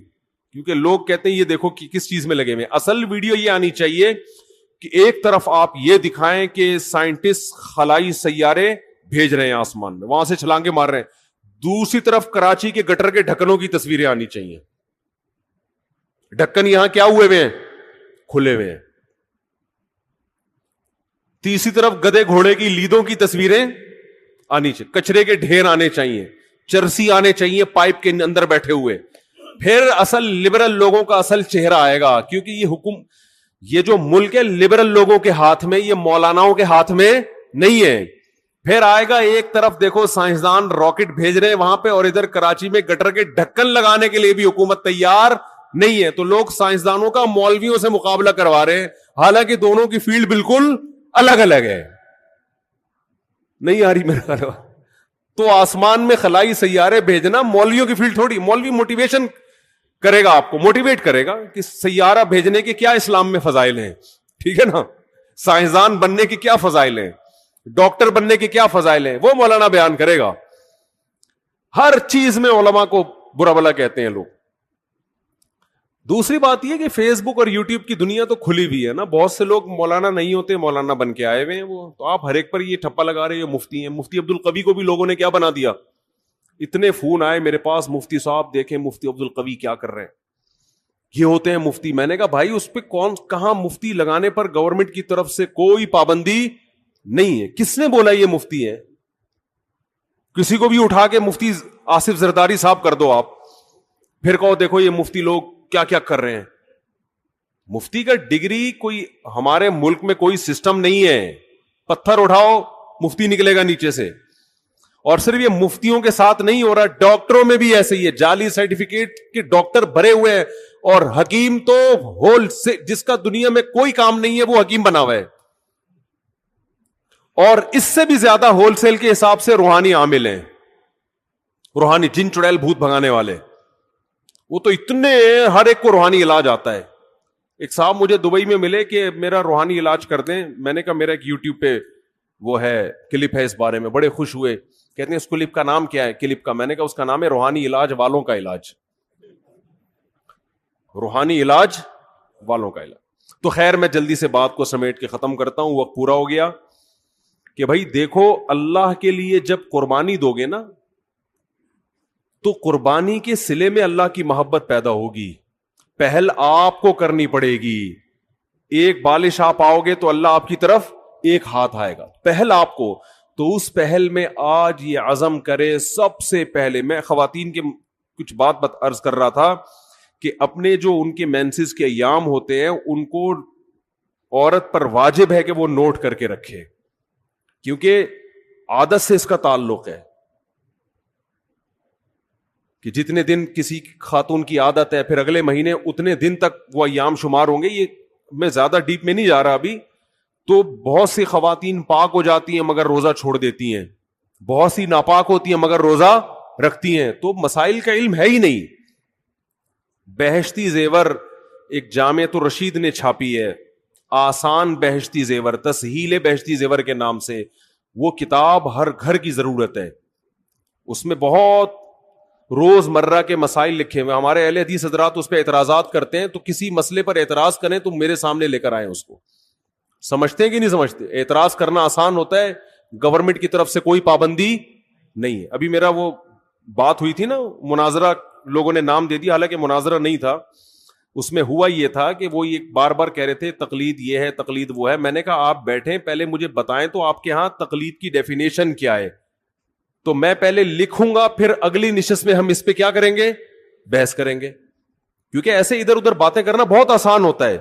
A: کیونکہ لوگ کہتے ہیں یہ دیکھو کہ کس چیز میں لگے ہوئے. اصل ویڈیو یہ آنی چاہیے کہ ایک طرف آپ یہ دکھائیں کہ سائنٹسٹ خلائی سیارے بھیج رہے ہیں آسمان میں، وہاں سے چھلانگے مار رہے ہیں، دوسری طرف کراچی کے گٹر کے ڈھکنوں کی تصویریں آنی چاہیے. ڈھکن یہاں کیا ہوئے ہوئے ہیں؟ کھلے ہوئے ہیں. تیسری طرف گدے گھوڑے کی لیدوں کی تصویریں آنی چاہیے، کچرے کے ڈھیر آنے چاہیے، چرسی آنے چاہیے پائپ کے اندر بیٹھے ہوئے. پھر اصل لبرل لوگوں کا اصل چہرہ آئے گا، کیونکہ یہ جو ملک ہے لبرل لوگوں کے ہاتھ میں، یہ مولاناؤں کے ہاتھ میں نہیں ہے. پھر آئے گا ایک طرف دیکھو سائنسدان راکٹ بھیج رہے ہیں وہاں پہ، اور ادھر کراچی میں گٹر کے ڈھکن لگانے کے لیے بھی حکومت تیار نہیں ہے. تو لوگ سائنسدانوں کا مولویوں سے مقابلہ کروا رہے ہیں، حالانکہ دونوں کی فیلڈ بالکل الگ الگ ہے. نہیں آ رہی میرا خیال. تو آسمان میں خلائی سیارے بھیجنا مولویوں کی فیلڈ تھوڑی. مولوی موٹیویشن کرے گا، آپ کو موٹیویٹ کرے گا کہ سیارہ بھیجنے کے کیا اسلام میں فضائل ہیں، ٹھیک ہے نا، سائنسدان بننے کے کیا فضائل ہیں، ڈاکٹر بننے کے کیا فضائل ہیں، وہ مولانا بیان کرے گا. ہر چیز میں علماء کو برا بلا کہتے ہیں لوگ. دوسری بات یہ کہ فیس بک اور یوٹیوب کی دنیا تو کھلی ہوئی ہے نا, بہت سے لوگ مولانا نہیں ہوتے, مولانا بن کے آئے ہوئے ہیں وہ, تو آپ ہر ایک پر یہ ٹھپا لگا رہے ہیں مفتی ہیں. مفتی عبد القوی کو بھی لوگوں نے کیا بنا دیا, اتنے فون آئے میرے پاس, مفتی صاحب دیکھیں مفتی عبد القوی کیا کر رہے ہیں, یہ ہوتے ہیں مفتی. میں نے کہا بھائی اس پہ کہاں مفتی لگانے پر گورنمنٹ کی طرف سے کوئی پابندی نہیں ہے, کس نے بولا یہ مفتی ہے؟ کسی کو بھی اٹھا کے مفتی آصف زرداری صاحب کر دو آپ, پھر کہو دیکھو یہ مفتی لوگ کیا کیا کر رہے ہیں. مفتی کا ڈگری کوئی ہمارے ملک میں کوئی سسٹم نہیں ہے, پتھر اٹھاؤ مفتی نکلے گا نیچے سے. اور صرف یہ مفتیوں کے ساتھ نہیں ہو رہا, ڈاکٹروں میں بھی ایسے ہی ہے, جعلی سرٹیفکیٹ کے ڈاکٹر بھرے ہوئے ہیں, اور حکیم تو ہول سے جس کا دنیا میں کوئی کام نہیں ہے وہ حکیم بنا ہوا ہے, اور اس سے بھی زیادہ ہول سیل کے حساب سے روحانی عامل ہیں, روحانی جن چڑیل بھوت بھگانے والے, وہ تو اتنے ہر ایک کو روحانی علاج آتا ہے. ایک صاحب مجھے دبئی میں ملے کہ میرا روحانی علاج کر دیں. میں نے کہا میرا ایک یوٹیوب پہ وہ ہے کلپ ہے اس بارے میں, بڑے خوش ہوئے, کہتے ہیں اس کلپ کا نام کیا ہے کلپ کا؟ میں نے کہا اس کا نام ہے روحانی علاج والوں کا علاج, روحانی علاج والوں کا علاج. تو خیر میں جلدی سے بات کو سمیٹ کے ختم کرتا ہوں, وقت پورا ہو گیا. کہ بھائی دیکھو اللہ کے لیے جب قربانی دو گے نا تو قربانی کے صلے میں اللہ کی محبت پیدا ہوگی. پہل آپ کو کرنی پڑے گی. ایک بالش آپ آؤ گے تو اللہ آپ کی طرف ایک ہاتھ آئے گا, پہل آپ کو. تو اس پہل میں آج یہ عزم کرے سب سے پہلے. میں خواتین کے کچھ بات عرض کر رہا تھا کہ اپنے جو ان کے مینسز کے ایام ہوتے ہیں ان کو عورت پر واجب ہے کہ وہ نوٹ کر کے رکھے, کیونکہ عادت سے اس کا تعلق ہے کہ جتنے دن کسی خاتون کی عادت ہے پھر اگلے مہینے اتنے دن تک وہ ایام شمار ہوں گے. یہ میں زیادہ ڈیپ میں نہیں جا رہا ابھی. تو بہت سی خواتین پاک ہو جاتی ہیں مگر روزہ چھوڑ دیتی ہیں, بہت سی ناپاک ہوتی ہیں مگر روزہ رکھتی ہیں, تو مسائل کا علم ہے ہی نہیں. بہشتی زیور ایک جامعۃ الرشید نے چھاپی ہے, آسان بہشتی زیور, تسہیل بہشتی زیور کے نام سے. وہ کتاب ہر گھر کی ضرورت ہے. اس میں بہت روز مرہ کے مسائل لکھے ہوئے. ہمارے اہل حدیث حضرات اس پہ اعتراضات کرتے ہیں, تو کسی مسئلے پر اعتراض کریں تو میرے سامنے لے کر آئیں اس کو. سمجھتے ہیں کہ نہیں سمجھتے؟ اعتراض کرنا آسان ہوتا ہے, گورنمنٹ کی طرف سے کوئی پابندی نہیں ہے. ابھی میرا وہ بات ہوئی تھی نا, مناظرہ لوگوں نے نام دے دیا, حالانکہ مناظرہ نہیں تھا. اس میں ہوا یہ تھا کہ وہ یہ بار بار کہہ رہے تھے تقلید یہ ہے تقلید وہ ہے. میں نے کہا آپ بیٹھیں پہلے مجھے بتائیں تو آپ کے ہاں تقلید کی ڈیفینیشن کیا ہے, تو میں پہلے لکھوں گا, پھر اگلی نشست میں ہم اس پہ کیا کریں گے, بحث کریں گے. کیونکہ ایسے ادھر ادھر باتیں کرنا بہت آسان ہوتا ہے.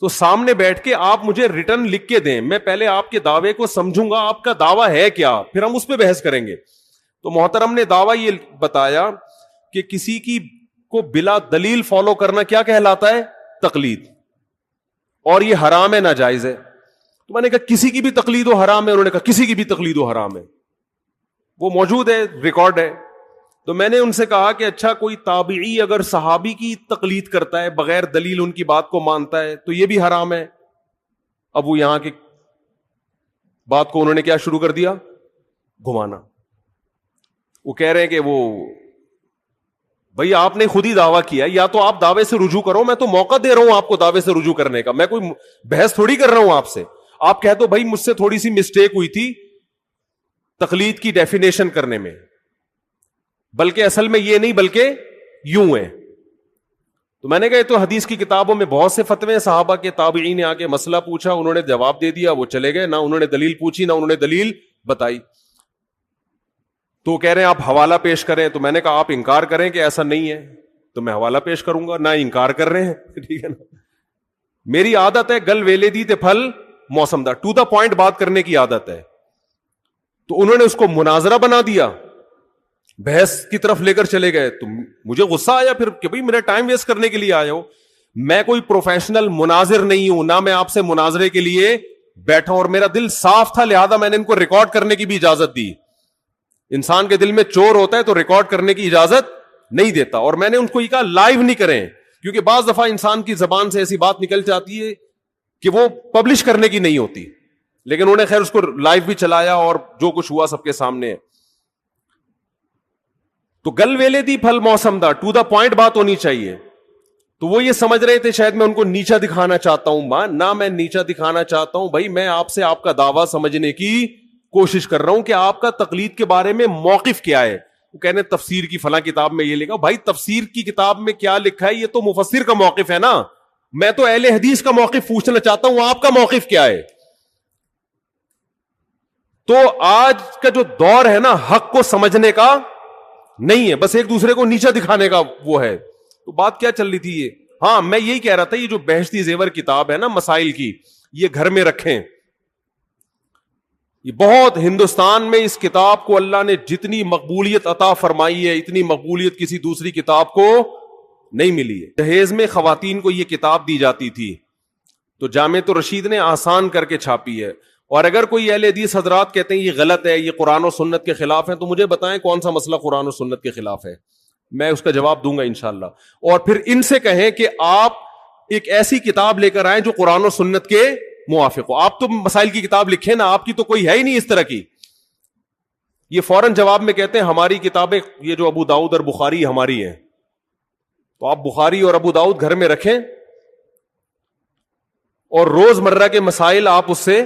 A: تو سامنے بیٹھ کے آپ مجھے ریٹرن لکھ کے دیں, میں پہلے آپ کے دعوے کو سمجھوں گا آپ کا دعویٰ ہے کیا, پھر ہم اس پہ بحث کریں گے. تو محترم نے دعویٰ یہ بتایا کہ کسی کی کو بلا دلیل فالو کرنا کیا کہلاتا ہے, تقلید, اور یہ حرام ہے, ناجائز ہے. تو میں نے کہا کسی کی بھی تقلید و حرام ہے؟ انہوں نے کہا کسی کی بھی تقلید و حرام ہے. وہ موجود ہے, ریکارڈ ہے. تو میں نے ان سے کہا کہ اچھا کوئی تابعی اگر صحابی کی تقلید کرتا ہے بغیر دلیل ان کی بات کو مانتا ہے تو یہ بھی حرام ہے. اب وہ یہاں کی بات کو انہوں نے کیا شروع کر دیا, گھمانا. وہ کہہ رہے ہیں کہ وہ بھئی آپ نے خود ہی دعویٰ کیا, یا تو آپ دعوے سے رجوع کرو, میں تو موقع دے رہا ہوں آپ کو دعوے سے رجوع کرنے کا, میں کوئی بحث تھوڑی کر رہا ہوں آپ سے. آپ کہہ دو بھائی مجھ سے تھوڑی سی مسٹیک ہوئی تھی تقلید کی ڈیفینیشن کرنے میں, بلکہ اصل میں یہ نہیں بلکہ یوں ہے. تو میں نے کہا یہ تو حدیث کی کتابوں میں بہت سے فتوے, صحابہ کے تابعین نے آ کے مسئلہ پوچھا, انہوں نے جواب دے دیا, وہ چلے گئے, نہ انہوں نے دلیل پوچھی نہ انہوں نے دلیل بتائی. تو کہہ رہے ہیں آپ حوالہ پیش کریں, تو میں نے کہا آپ انکار کریں کہ ایسا نہیں ہے تو میں حوالہ پیش کروں گا, نہ انکار کر رہے ہیں, ٹھیک ہے نا. میری عادت ہے گل ویلے دی تے پھل موسم دا, ٹو دا پوائنٹ بات کرنے کی عادت ہے. تو انہوں نے اس کو مناظرہ بنا دیا, بحث کی طرف لے کر چلے گئے. تو مجھے غصہ آیا پھر کہ بھئی میرا ٹائم ویسٹ کرنے کے لیے آیا ہو. میں کوئی پروفیشنل مناظر نہیں ہوں, نہ میں آپ سے مناظرے کے لیے بیٹھا ہوں, اور میرا دل صاف تھا لہذا میں نے ان کو ریکارڈ کرنے کی بھی اجازت دی. انسان کے دل میں چور ہوتا ہے تو ریکارڈ کرنے کی اجازت نہیں دیتا, اور میں نے ان کو یہ کہا لائیو نہیں کریں, کیونکہ بعض دفعہ انسان کی زبان سے ایسی بات نکل جاتی ہے کہ وہ پبلش کرنے کی نہیں ہوتی. لیکن انہوں نے خیر اس کو لائیو بھی چلایا اور جو کچھ ہوا سب کے سامنے ہے. تو گل ویلے دی پھل موسم دا، ٹو دا پوائنٹ بات ہونی چاہیے. تو وہ یہ سمجھ رہے تھے شاید میں ان کو نیچا دکھانا چاہتا ہوں. ماں نہ میں نیچا دکھانا چاہتا ہوں بھائی، میں آپ سے آپ کا دعویٰ سمجھنے کی کوشش کر رہا ہوں کہ آپ کا تقلید کے بارے میں موقف کیا ہے. وہ کہنے تفسیر کی فلاں کتاب میں یہ لکھا. بھائی تفسیر کی کتاب میں کیا لکھا ہے یہ تو مفسر کا موقف ہے نا. میں تو اہل حدیث کا موقف پوچھنا چاہتا ہوں، آپ کا موقف کیا ہے. تو آج کا جو دور ہے نا حق کو سمجھنے کا نہیں ہے، بس ایک دوسرے کو نیچا دکھانے کا وہ ہے. تو بات کیا چل رہی تھی یہ؟ ہاں میں یہی کہہ رہا تھا یہ جو بہشتی زیور کتاب ہے نا مسائل کی، یہ گھر میں رکھیں. یہ بہت ہندوستان میں اس کتاب کو اللہ نے جتنی مقبولیت عطا فرمائی ہے اتنی مقبولیت کسی دوسری کتاب کو نہیں ملی ہے. جہیز میں خواتین کو یہ کتاب دی جاتی تھی تو جامعۃ الرشید نے آسان کر کے چھاپی ہے. اور اگر کوئی اہل حدیث حضرات کہتے ہیں یہ غلط ہے، یہ قرآن و سنت کے خلاف ہے، تو مجھے بتائیں کون سا مسئلہ قرآن و سنت کے خلاف ہے، میں اس کا جواب دوں گا انشاءاللہ. اور پھر ان سے کہیں کہ آپ ایک ایسی کتاب لے کر آئیں جو قرآن و سنت کے موافق ہو. آپ تو مسائل کی کتاب لکھیں نا، آپ کی تو کوئی ہے ہی نہیں اس طرح کی. یہ فوراً جواب میں کہتے ہیں ہماری کتابیں یہ جو ابو داؤد اور بخاری ہماری ہیں. تو آپ بخاری اور ابو داؤد گھر میں رکھیں اور روز مرہ کے مسائل آپ اس سے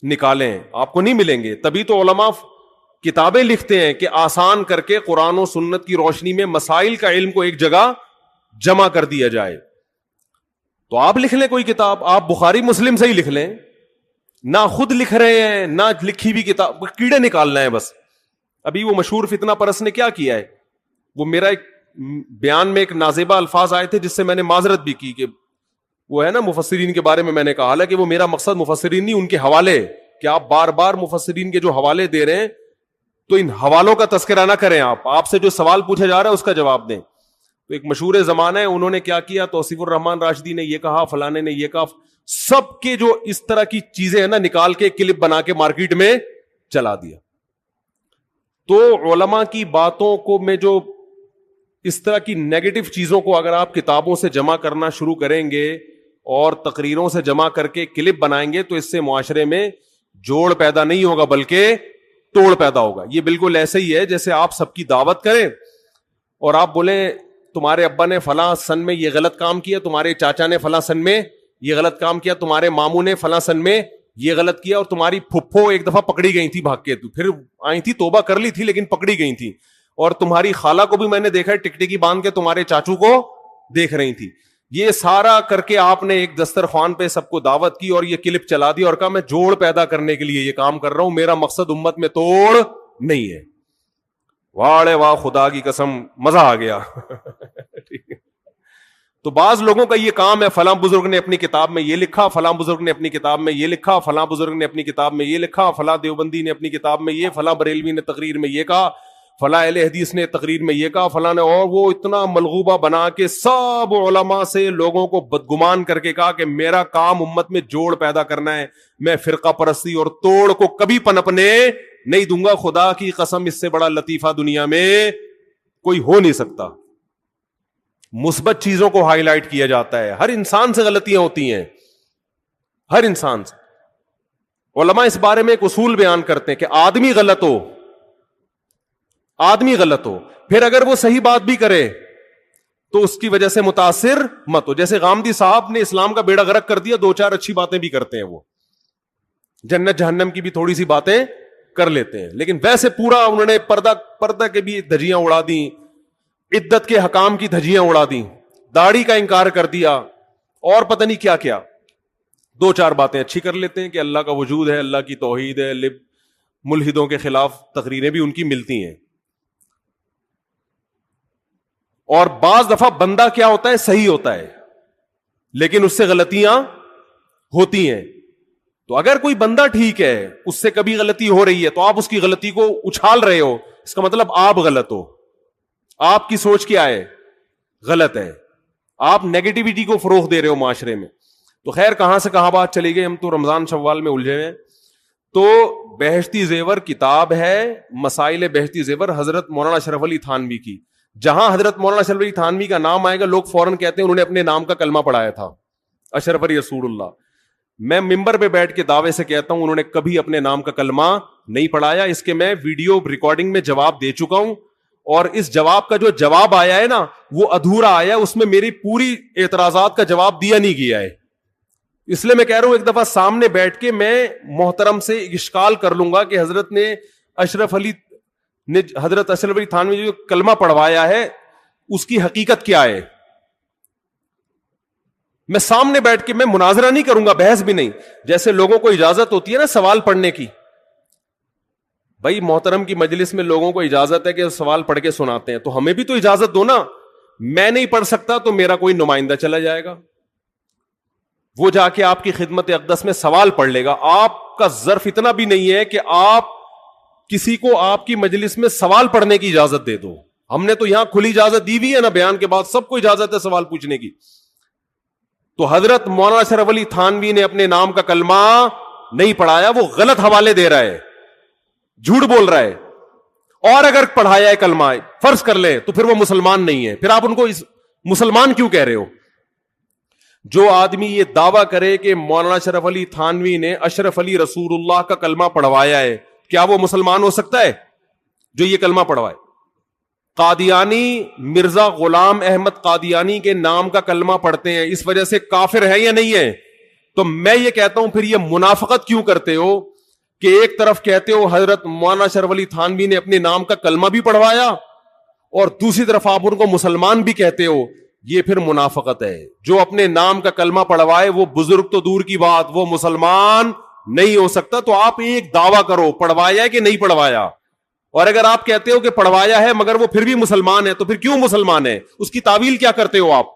A: نکالیں، آپ کو نہیں ملیں گے. تبھی تو علماء کتابیں لکھتے ہیں کہ آسان کر کے قرآن و سنت کی روشنی میں مسائل کا علم کو ایک جگہ جمع کر دیا جائے. تو آپ لکھ لیں کوئی کتاب، آپ بخاری مسلم سے ہی لکھ لیں. نہ خود لکھ رہے ہیں نہ لکھی بھی کتاب، کیڑے نکالنا ہے بس. ابھی وہ مشہور فتنہ پرست نے کیا کیا ہے، وہ میرا ایک بیان میں ایک نازیبہ الفاظ آئے تھے جس سے میں نے معذرت بھی کی کہ وہ ہے نا مفسرین کے بارے میں نے کہا، حالانکہ وہ میرا مقصد مفسرین نہیں، ان کے حوالے، کہ آپ بار بار مفسرین کے جو حوالے دے رہے ہیں تو ان حوالوں کا تذکرہ نہ کریں. آپ سے جو سوال پوچھا جا رہا ہے اس کا جواب دیں. تو ایک مشہور زمانہ ہے، انہوں نے کیا کیا، توصیف الرحمان راشدی نے یہ کہا، فلانے نے یہ کہا، سب کے جو اس طرح کی چیزیں ہیں نا نکال کے کلپ بنا کے مارکیٹ میں چلا دیا. تو علماء کی باتوں کو میں جو اس طرح کی نیگیٹو چیزوں کو اگر آپ کتابوں سے جمع کرنا شروع کریں گے اور تقریروں سے جمع کر کے کلپ بنائیں گے تو اس سے معاشرے میں جوڑ پیدا نہیں ہوگا بلکہ توڑ پیدا ہوگا. یہ بالکل ایسے ہی ہے جیسے آپ سب کی دعوت کریں اور آپ بولیں تمہارے ابا نے فلاں سن میں یہ غلط کام کیا، تمہارے چاچا نے فلاں سن میں یہ غلط کام کیا، تمہارے ماموں نے فلاں سن میں یہ غلط کیا، اور تمہاری پھپھو ایک دفعہ پکڑی گئی تھی بھاگ کے، پھر آئی تھی توبہ کر لی تھی لیکن پکڑی گئی تھی، اور تمہاری خالہ کو بھی میں نے دیکھا ہے ٹکٹکی باندھ کے تمہارے چاچو کو دیکھ رہی تھی. یہ سارا کر کے آپ نے ایک دسترخوان پہ سب کو دعوت کی اور یہ کلپ چلا دی اور کہا میں جوڑ پیدا کرنے کے لیے یہ کام کر رہا ہوں، میرا مقصد امت میں توڑ نہیں ہے. واڑے واہ خدا کی قسم مزہ آ گیا. تو بعض لوگوں کا یہ کام ہے، فلاں بزرگ نے اپنی کتاب میں یہ لکھا، فلاں بزرگ نے اپنی کتاب میں یہ لکھا، فلاں بزرگ نے اپنی کتاب میں یہ لکھا، فلاں دیوبندی نے اپنی کتاب میں یہ، فلاں بریلوی نے تقریر میں یہ کہا، فلاں اہل حدیث نے تقریر میں یہ کہا، فلاں نے، اور وہ اتنا ملغوبہ بنا کے سب علماء سے لوگوں کو بدگمان کر کے کہا کہ میرا کام امت میں جوڑ پیدا کرنا ہے، میں فرقہ پرستی اور توڑ کو کبھی پنپنے نہیں دوں گا. خدا کی قسم اس سے بڑا لطیفہ دنیا میں کوئی ہو نہیں سکتا. مثبت چیزوں کو ہائی لائٹ کیا جاتا ہے. ہر انسان سے غلطیاں ہوتی ہیں، ہر انسان سے. علماء اس بارے میں ایک اصول بیان کرتے ہیں کہ آدمی غلط ہو، آدمی غلط ہو، پھر اگر وہ صحیح بات بھی کرے تو اس کی وجہ سے متاثر مت ہو. جیسے غامدی صاحب نے اسلام کا بیڑا غرق کر دیا، دو چار اچھی باتیں بھی کرتے ہیں، وہ جنت جہنم کی بھی تھوڑی سی باتیں کر لیتے ہیں، لیکن ویسے پورا انہوں نے پردہ کے بھی دھجیاں اڑا دی، عدت کے حکام کی دھجیاں اڑا دی، داڑھی کا انکار کر دیا، اور پتہ نہیں کیا کیا. دو چار باتیں اچھی کر لیتے ہیں کہ اللہ کا وجود ہے، اللہ کی توحید ہے، ملحدوں کے خلاف تقریریں بھی ان کی ملتی ہیں. اور بعض دفعہ بندہ کیا ہوتا ہے، صحیح ہوتا ہے لیکن اس سے غلطیاں ہوتی ہیں. تو اگر کوئی بندہ ٹھیک ہے، اس سے کبھی غلطی ہو رہی ہے تو آپ اس کی غلطی کو اچھال رہے ہو، اس کا مطلب آپ غلط ہو، آپ کی سوچ کیا ہے، غلط ہے، آپ نیگیٹیوٹی کو فروغ دے رہے ہو معاشرے میں. تو خیر کہاں سے کہاں بات چلی گئی، ہم تو رمضان شوال میں الجھے ہیں. تو بہشتی زیور کتاب ہے، مسائل بہشتی زیور حضرت مولانا اشرف علی تھانوی کی. جہاں حضرت مولانا اشرف علی تھانوی کا نام آئے گا لوگ فوراً کہتے ہیں انہوں نے اپنے نام کا کلمہ پڑھایا تھا، اشرف علی رسول اللہ. میں ممبر پہ بیٹھ کے دعوے سے کہتا ہوں انہوں نے کبھی اپنے نام کا کلمہ نہیں پڑھایا. اس کے میں ویڈیو ریکارڈنگ میں جواب دے چکا ہوں. اور اس جواب کا جو جواب آیا ہے نا وہ ادھورا آیا ہے, اس میں میری پوری اعتراضات کا جواب دیا نہیں گیا ہے. اس لیے میں کہہ رہا ہوں ایک دفعہ سامنے بیٹھ کے میں محترم سے اشکال کر لوں گا کہ حضرت نے اشرف علی تھانوی جو کلمہ پڑھوایا ہے اس کی حقیقت کیا ہے. میں سامنے بیٹھ کے میں مناظرہ نہیں کروں گا, بحث بھی نہیں. جیسے لوگوں کو اجازت ہوتی ہے نا سوال پڑھنے کی, بھائی محترم کی مجلس میں لوگوں کو اجازت ہے کہ سوال پڑھ کے سناتے ہیں, تو ہمیں بھی تو اجازت دو نا. میں نہیں پڑھ سکتا تو میرا کوئی نمائندہ چلا جائے گا, وہ جا کے آپ کی خدمت اقدس میں سوال پڑھ لے گا. آپ کا ظرف اتنا بھی نہیں ہے کہ آپ کسی کو آپ کی مجلس میں سوال پڑھنے کی اجازت دے دو. ہم نے تو یہاں کھلی اجازت دی ہوئی ہے نا, بیان کے بعد سب کو اجازت ہے سوال پوچھنے کی. تو حضرت مولانا اشرف علی تھانوی نے اپنے نام کا کلمہ نہیں پڑھایا, وہ غلط حوالے دے رہا ہے, جھوٹ بول رہا ہے. اور اگر پڑھایا ہے کلمہ فرض کر لیں تو پھر وہ مسلمان نہیں ہے, پھر آپ ان کو مسلمان کیوں کہہ رہے ہو؟ جو آدمی یہ دعویٰ کرے کہ مولانا اشرف علی تھانوی نے اشرف علی رسول اللہ کا کلمہ پڑھوایا ہے, کیا وہ مسلمان ہو سکتا ہے جو یہ کلمہ پڑھوائے؟ قادیانی مرزا غلام احمد قادیانی کے نام کا کلمہ پڑھتے ہیں, اس وجہ سے کافر ہے یا نہیں ہے؟ تو میں یہ کہتا ہوں پھر یہ منافقت کیوں کرتے ہو کہ ایک طرف کہتے ہو حضرت مولانا اشرف علی تھانوی نے اپنے نام کا کلمہ بھی پڑھوایا اور دوسری طرف آپ ان کو مسلمان بھی کہتے ہو. یہ پھر منافقت ہے. جو اپنے نام کا کلمہ پڑھوائے وہ بزرگ تو دور کی بات, وہ مسلمان نہیں ہو سکتا. تو آپ ایک دعویٰ کرو پڑھوایا ہے کہ نہیں پڑھوایا, اور اگر آپ کہتے ہو کہ پڑھوایا ہے مگر وہ پھر بھی مسلمان ہے تو پھر کیوں مسلمان ہے؟ اس کی تعویل کیا کرتے ہو آپ؟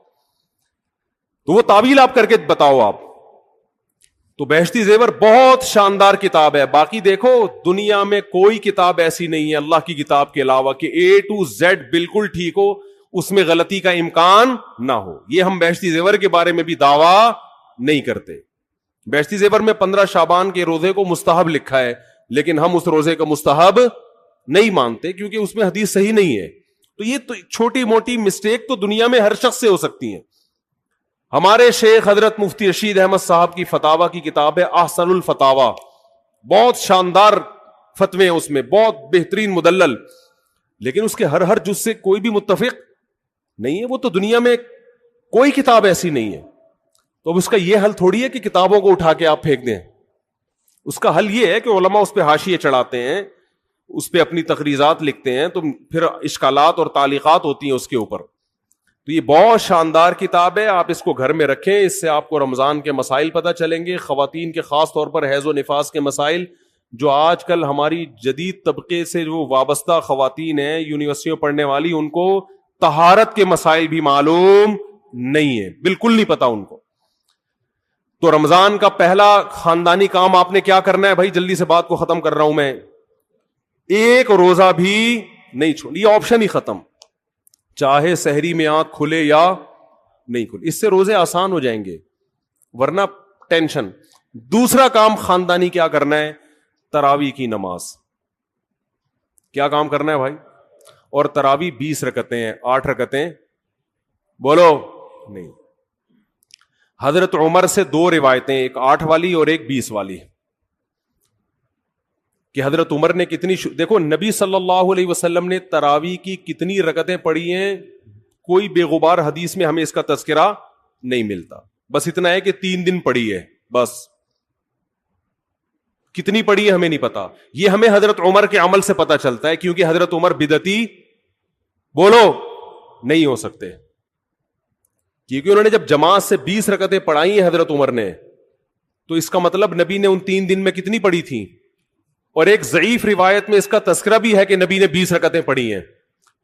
A: تو وہ تعویل آپ کر کے بتاؤ آپ. تو بہشتی زیور بہت شاندار کتاب ہے. باقی دیکھو دنیا میں کوئی کتاب ایسی نہیں ہے اللہ کی کتاب کے علاوہ کہ A to Z بالکل ٹھیک ہو, اس میں غلطی کا امکان نہ ہو. یہ ہم بہشتی زیور کے بارے میں بھی دعویٰ نہیں کرتے. بہشتی زیور میں 15 شعبان کے روزے کو مستحب لکھا ہے, لیکن ہم اس روزے کو مستحب نہیں مانتے کیونکہ اس میں حدیث صحیح نہیں ہے. تو یہ تو چھوٹی موٹی مسٹیک تو دنیا میں ہر شخص سے ہو سکتی ہیں. ہمارے شیخ حضرت مفتی رشید احمد صاحب کی فتاوی کی کتاب ہے احسن الفتاوی, بہت شاندار فتوے ہیں اس میں, بہت بہترین مدلل, لیکن اس کے ہر جز سے کوئی بھی متفق نہیں ہے. وہ تو دنیا میں کوئی کتاب ایسی نہیں ہے. تو اب اس کا یہ حل تھوڑی ہے کہ کتابوں کو اٹھا کے آپ پھینک دیں. اس کا حل یہ ہے کہ علماء اس پہ حاشیے چڑھاتے ہیں, اس پہ اپنی تقریضات لکھتے ہیں, تو پھر اشکالات اور تعلیقات ہوتی ہیں اس کے اوپر. تو یہ بہت شاندار کتاب ہے, آپ اس کو گھر میں رکھیں, اس سے آپ کو رمضان کے مسائل پتہ چلیں گے, خواتین کے خاص طور پر حیض و نفاس کے مسائل, جو آج کل ہماری جدید طبقے سے جو وابستہ خواتین ہیں یونیورسٹیوں پڑھنے والی, ان کو طہارت کے مسائل بھی معلوم نہیں ہے, بالکل نہیں پتا ان کو. تو رمضان کا پہلا خاندانی کام آپ نے کیا کرنا ہے بھائی؟ جلدی سے بات کو ختم کر رہا ہوں میں. ایک روزہ بھی نہیں چھوڑ, یہ آپشن ہی ختم, چاہے سحری میں آنکھ کھلے یا نہیں کھلے. اس سے روزے آسان ہو جائیں گے, ورنہ ٹینشن. دوسرا کام خاندانی کیا کرنا ہے؟ تراویح کی نماز. کیا کام کرنا ہے بھائی؟ اور تراویح 20 رکعتیں ہیں, 8 رکعتیں بولو نہیں. حضرت عمر سے 2 روایتیں, ایک 8 والی اور ایک 20 والی, کہ حضرت عمر نے کتنی دیکھو نبی صلی اللہ علیہ وسلم نے تراویح کی کتنی رکعتیں پڑھی ہیں, کوئی بے غبار حدیث میں ہمیں اس کا تذکرہ نہیں ملتا. بس اتنا ہے کہ 3 دن پڑھی ہے, بس. کتنی پڑھی ہے ہمیں نہیں پتا. یہ ہمیں حضرت عمر کے عمل سے پتا چلتا ہے, کیونکہ حضرت عمر بدعتی بولو نہیں ہو سکتے, کیونکہ انہوں نے جب جماعت سے 20 رکعتیں پڑھائی ہیں حضرت عمر نے, تو اس کا مطلب نبی نے ان 3 دن میں کتنی پڑھی تھی. اور ایک ضعیف روایت میں اس کا تذکرہ بھی ہے کہ نبی نے 20 رکعتیں پڑھی ہیں.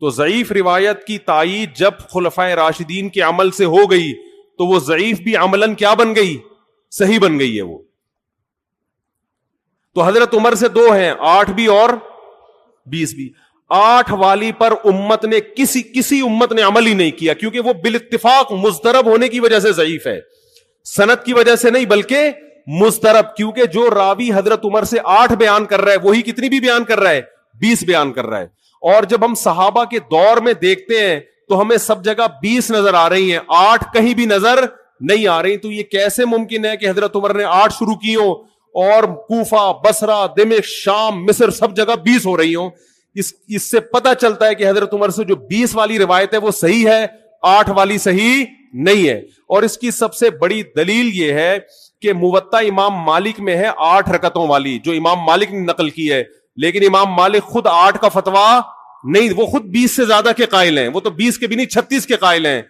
A: تو ضعیف روایت کی تائید جب خلفائے راشدین کے عمل سے ہو گئی تو وہ ضعیف بھی عملاً کیا بن گئی؟ صحیح بن گئی ہے وہ. تو حضرت عمر سے 2 ہیں, 8 بھی اور 20 بھی. 8 والی پر امت نے کسی امت نے عمل ہی نہیں کیا, کیونکہ وہ بالاتفاق مضطرب ہونے کی وجہ سے ضعیف ہے, سند کی وجہ سے نہیں بلکہ مضطرب. کیونکہ جو راوی حضرت عمر سے 8 بیان کر رہا ہے وہی کتنی بھی بیان کر رہا ہے؟ 20 بیان کر رہا ہے. اور جب ہم صحابہ کے دور میں دیکھتے ہیں تو ہمیں سب جگہ 20 نظر آ رہی ہیں, 8 کہیں بھی نظر نہیں آ رہی. تو یہ کیسے ممکن ہے کہ حضرت عمر نے 8 شروع کی ہوں اور کوفہ, بصرہ, دمشق, شام, مصر سب جگہ 20 ہو رہی ہوں؟ اس سے پتہ چلتا ہے کہ حضرت عمر سے جو 20 والی روایت ہے وہ صحیح ہے, 8 والی صحیح نہیں ہے. اور اس کی سب سے بڑی دلیل یہ ہے کہ موطا امام مالک میں ہے 8 رکعتوں والی, جو امام مالک نے نقل کی ہے, لیکن امام مالک خود 8 کا فتویٰ نہیں, وہ خود 20 سے زیادہ کے قائل ہیں, وہ تو 20 کے بھی نہیں 36 کے قائل ہیں.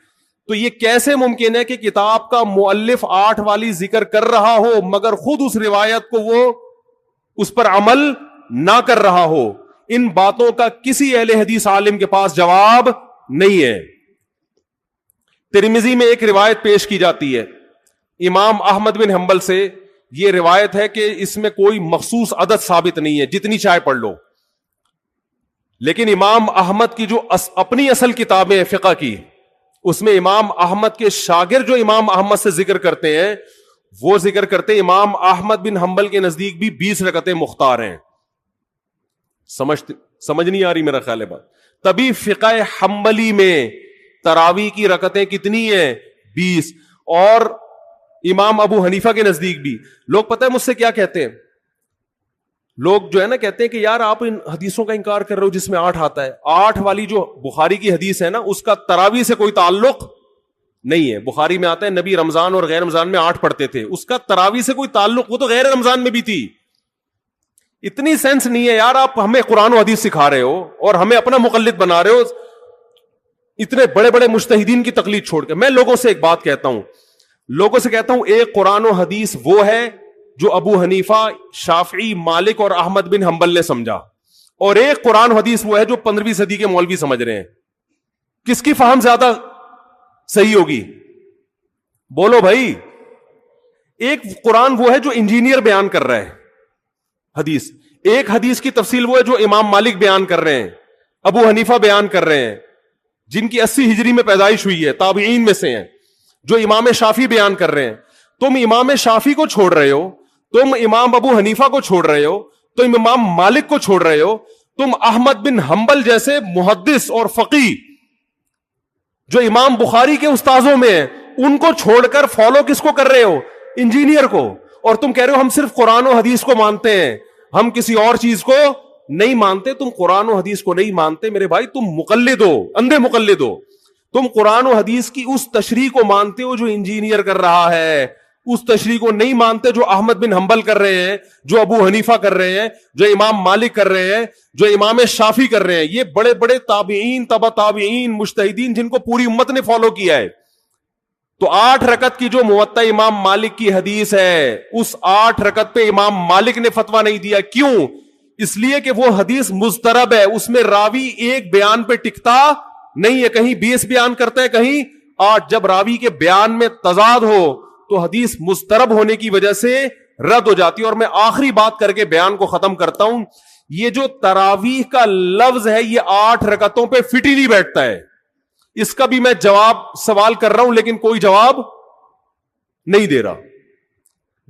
A: تو یہ کیسے ممکن ہے کہ کتاب کا مؤلف 8 والی ذکر کر رہا ہو مگر خود اس روایت کو وہ اس پر عمل نہ کر رہا ہو؟ ان باتوں کا کسی اہل حدیث عالم کے پاس جواب نہیں ہے. ترمذی میں ایک روایت پیش کی جاتی ہے امام احمد بن حنبل سے, یہ روایت ہے کہ اس میں کوئی مخصوص عدد ثابت نہیں ہے, جتنی چاہے پڑھ لو, لیکن امام احمد کی جو اپنی اصل کتابیں فقہ کی, اس میں امام احمد کے شاگرد جو امام احمد سے ذکر کرتے ہیں وہ ذکر کرتے ہیں امام احمد بن حنبل کے نزدیک بھی 20 رکعتیں مختار ہیں. سمجھ نہیں آ رہی میرا خیال ہے بات. تبھی فقہ حنبلی میں تراویح کی رکعتیں کتنی ہیں؟ 20. اور امام ابو حنیفہ کے نزدیک بھی. لوگ پتہ ہے مجھ سے کیا کہتے ہیں, لوگ جو ہے نا کہتے ہیں کہ یار آپ ان حدیثوں کا انکار کر رہے ہو جس میں 8 آتا ہے. 8 والی جو بخاری کی حدیث ہے نا, اس کا تراویح سے کوئی تعلق نہیں ہے. بخاری میں آتا ہے نبی رمضان اور غیر رمضان میں 8 پڑھتے تھے, اس کا تراویح سے کوئی تعلق, وہ تو غیر رمضان میں بھی تھی. اتنی سینس نہیں ہے یار, آپ ہمیں قرآن و حدیث سکھا رہے ہو اور ہمیں اپنا مقلد بنا رہے ہو, اتنے بڑے بڑے مجتہدین کی تقلید چھوڑ کے. میں لوگوں سے ایک بات کہتا ہوں, ایک قرآن و حدیث وہ ہے جو ابو حنیفہ, شافعی, مالک اور احمد بن حنبل نے سمجھا, اور ایک قرآن و حدیث وہ ہے جو 15ویں صدی کے مولوی سمجھ رہے ہیں. کس کی فہم زیادہ صحیح ہوگی؟ بولو بھائی. ایک قرآن وہ ہے جو انجینئر بیان کر رہا ہے حدیث, ایک حدیث کی تفصیل وہ ہے جو امام مالک بیان کر رہے ہیں, ابو حنیفہ بیان کر رہے ہیں, جن کی 80 ہجری میں پیدائش ہوئی ہے, تابعین میں سے ہیں, جو امام شافعی بیان کر رہے ہیں. تم امام شافعی کو چھوڑ رہے ہو, تم امام ابو حنیفہ کو چھوڑ رہے ہو, تم امام مالک کو چھوڑ رہے ہو, تم احمد بن حنبل جیسے محدث اور فقیہ جو امام بخاری کے استاذوں میں ہیں, ان کو چھوڑ کر فالو کس کو کر رہے ہو؟ انجینئر کو. اور تم کہہ رہے ہو ہم صرف قرآن و حدیث کو مانتے ہیں, ہم کسی اور چیز کو نہیں مانتے. تم قرآن و حدیث کو نہیں مانتے میرے بھائی, تم مقلد ہو, اندھے مقلد ہو. تم قرآن و حدیث کی اس تشریح کو مانتے ہو جو انجینئر کر رہا ہے, اس تشریح کو نہیں مانتے جو احمد بن حنبل کر رہے ہیں, جو ابو حنیفہ کر رہے ہیں, جو امام مالک کر رہے ہیں, جو امام شافعی کر رہے ہیں. یہ بڑے بڑے تابعین, تبع تابعین, مجتہدین جن کو پوری امت نے فالو کیا ہے. تو 8 رکعت کی جو موطا امام مالک کی حدیث ہے, اس 8 رکعت پہ امام مالک نے فتویٰ نہیں دیا. کیوں؟ اس لیے کہ وہ حدیث مضطرب ہے, اس میں راوی ایک بیان پہ ٹکتا نہیں ہے, کہیں 20 بیان کرتا ہے, کہیں 8. جب راوی کے بیان میں تضاد ہو تو حدیث مضطرب ہونے کی وجہ سے رد ہو جاتی ہے. اور میں آخری بات کر کے بیان کو ختم کرتا ہوں, یہ جو تراویح کا لفظ ہے یہ 8 رکعتوں پہ فٹ ہی نہیں بیٹھتا ہے. اس کا بھی میں جواب سوال کر رہا ہوں لیکن کوئی جواب نہیں دے رہا.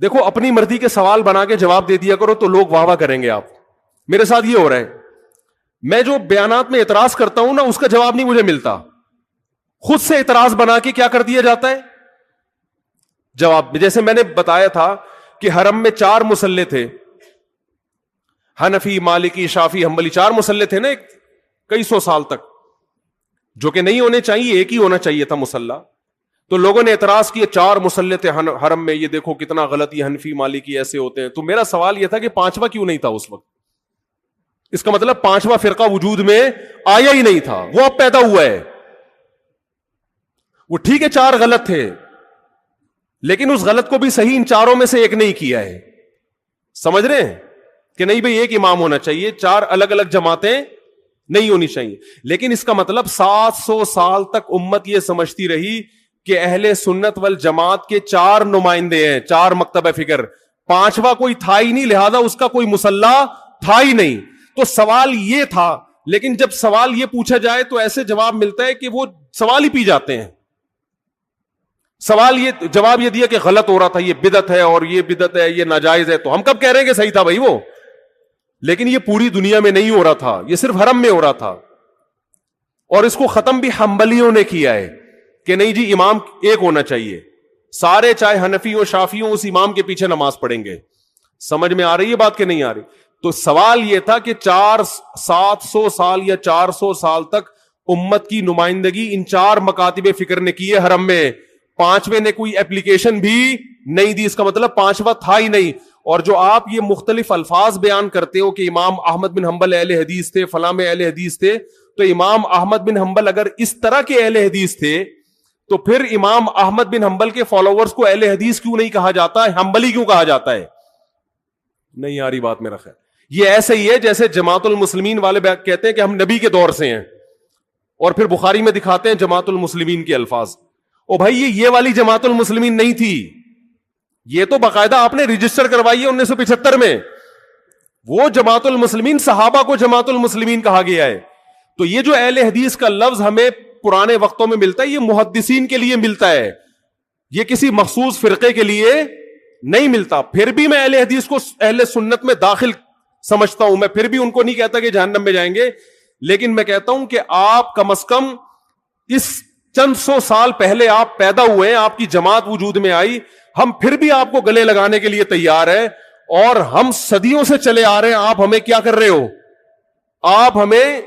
A: دیکھو اپنی مرضی کے سوال بنا کے جواب دے دیا کرو تو لوگ واہ واہ کریں گے. آپ میرے ساتھ یہ ہو رہا ہے, میں جو بیانات میں اعتراض کرتا ہوں نا اس کا جواب نہیں مجھے ملتا, خود سے اعتراض بنا کے کیا کر دیا جاتا ہے جواب. جیسے میں نے بتایا تھا کہ حرم میں 4 مصلے تھے, حنفی, مالکی, شافعی, حنبلی, 4 مصلے تھے نا کئی سو سال تک, جو کہ نہیں ہونے چاہیے, ایک ہی ہونا چاہیے تھا مصلی. تو لوگوں نے اعتراض کیا 4 مصلے تھے حرم میں, یہ دیکھو کتنا غلط, یہ حنفی مالکی ایسے ہوتے ہیں. تو میرا سوال یہ تھا کہ 5واں کیوں نہیں تھا اس وقت؟ اس کا مطلب 5واں فرقہ وجود میں آیا ہی نہیں تھا, وہ اب پیدا ہوا ہے. وہ ٹھیک ہے 4 غلط تھے, لیکن اس غلط کو بھی صحیح ان 4 میں سے ایک نہیں کیا ہے. سمجھ رہے ہیں کہ نہیں بھئی ایک امام ہونا چاہیے, 4 الگ الگ جماعتیں نہیں ہونی چاہیے. لیکن اس کا مطلب 700 سال تک امت یہ سمجھتی رہی کہ اہل سنت والجماعت کے 4 نمائندے ہیں, 4 مکتب فکر, 5واں کوئی تھا ہی نہیں, لہذا اس کا کوئی مصلی تھا ہی نہیں. تو سوال یہ تھا, لیکن جب سوال یہ پوچھا جائے تو ایسے جواب ملتا ہے کہ وہ سوال ہی پی جاتے ہیں. سوال یہ جواب یہ دیا کہ غلط ہو رہا تھا, یہ بدعت ہے, اور یہ بدعت ہے, یہ ناجائز ہے. تو ہم کب کہہ رہے ہیں کہ صحیح تھا بھائی وہ, لیکن یہ پوری دنیا میں نہیں ہو رہا تھا, یہ صرف حرم میں ہو رہا تھا. اور اس کو ختم بھی حنبلیوں نے کیا ہے کہ نہیں جی امام ایک ہونا چاہیے, سارے چاہے حنفی ہو شافعی ہو اس امام کے پیچھے نماز پڑھیں گے. سمجھ میں آ رہی ہے بات کہ نہیں آ رہی؟ تو سوال یہ تھا کہ 700 سال یا 400 سال تک امت کی نمائندگی ان 4 مکاتب فکر نے کی ہے حرم میں، 5ویں نے کوئی اپلیکیشن بھی نہیں دی، اس کا مطلب 5واں تھا ہی نہیں. اور جو آپ یہ مختلف الفاظ بیان کرتے ہو کہ امام احمد بن حنبل اہل حدیث تھے، فلاں میں اہل حدیث تھے، تو امام احمد بن حنبل اگر اس طرح کے اہل حدیث تھے تو پھر امام احمد بن حنبل کے فالوورز کو اہل حدیث کیوں نہیں کہا جاتا ہے، حنبلی کیوں کہا جاتا ہے؟ نہیں آ رہی بات میرا خیال. یہ ایسے ہی ہے جیسے جماعت المسلمین والے کہتے ہیں کہ ہم نبی کے دور سے ہیں، اور پھر بخاری میں دکھاتے ہیں جماعت المسلمین کے الفاظ. او بھائی یہ والی جماعت المسلمین نہیں تھی، یہ تو باقاعدہ آپ نے رجسٹر کروائی ہے 1975 میں. وہ جماعت المسلمین صحابہ کو جماعت المسلمین کہا گیا ہے. تو یہ جو اہل حدیث کا لفظ ہمیں پرانے وقتوں میں ملتا ہے، یہ محدثین کے لیے ملتا ہے، یہ کسی مخصوص فرقے کے لیے نہیں ملتا. پھر بھی میں اہل حدیث کو اہل سنت میں داخل سمجھتا ہوں، میں پھر بھی ان کو نہیں کہتا کہ جہنم میں جائیں گے، لیکن میں کہتا ہوں کہ آپ کم از کم اس چند 100 سال پہلے آپ پیدا ہوئے ہیں، آپ کی جماعت وجود میں آئی، ہم پھر بھی آپ کو گلے لگانے کے لیے تیار ہیں، اور ہم صدیوں سے چلے آ رہے ہیں. آپ ہمیں کیا کر رہے ہو؟ آپ ہمیں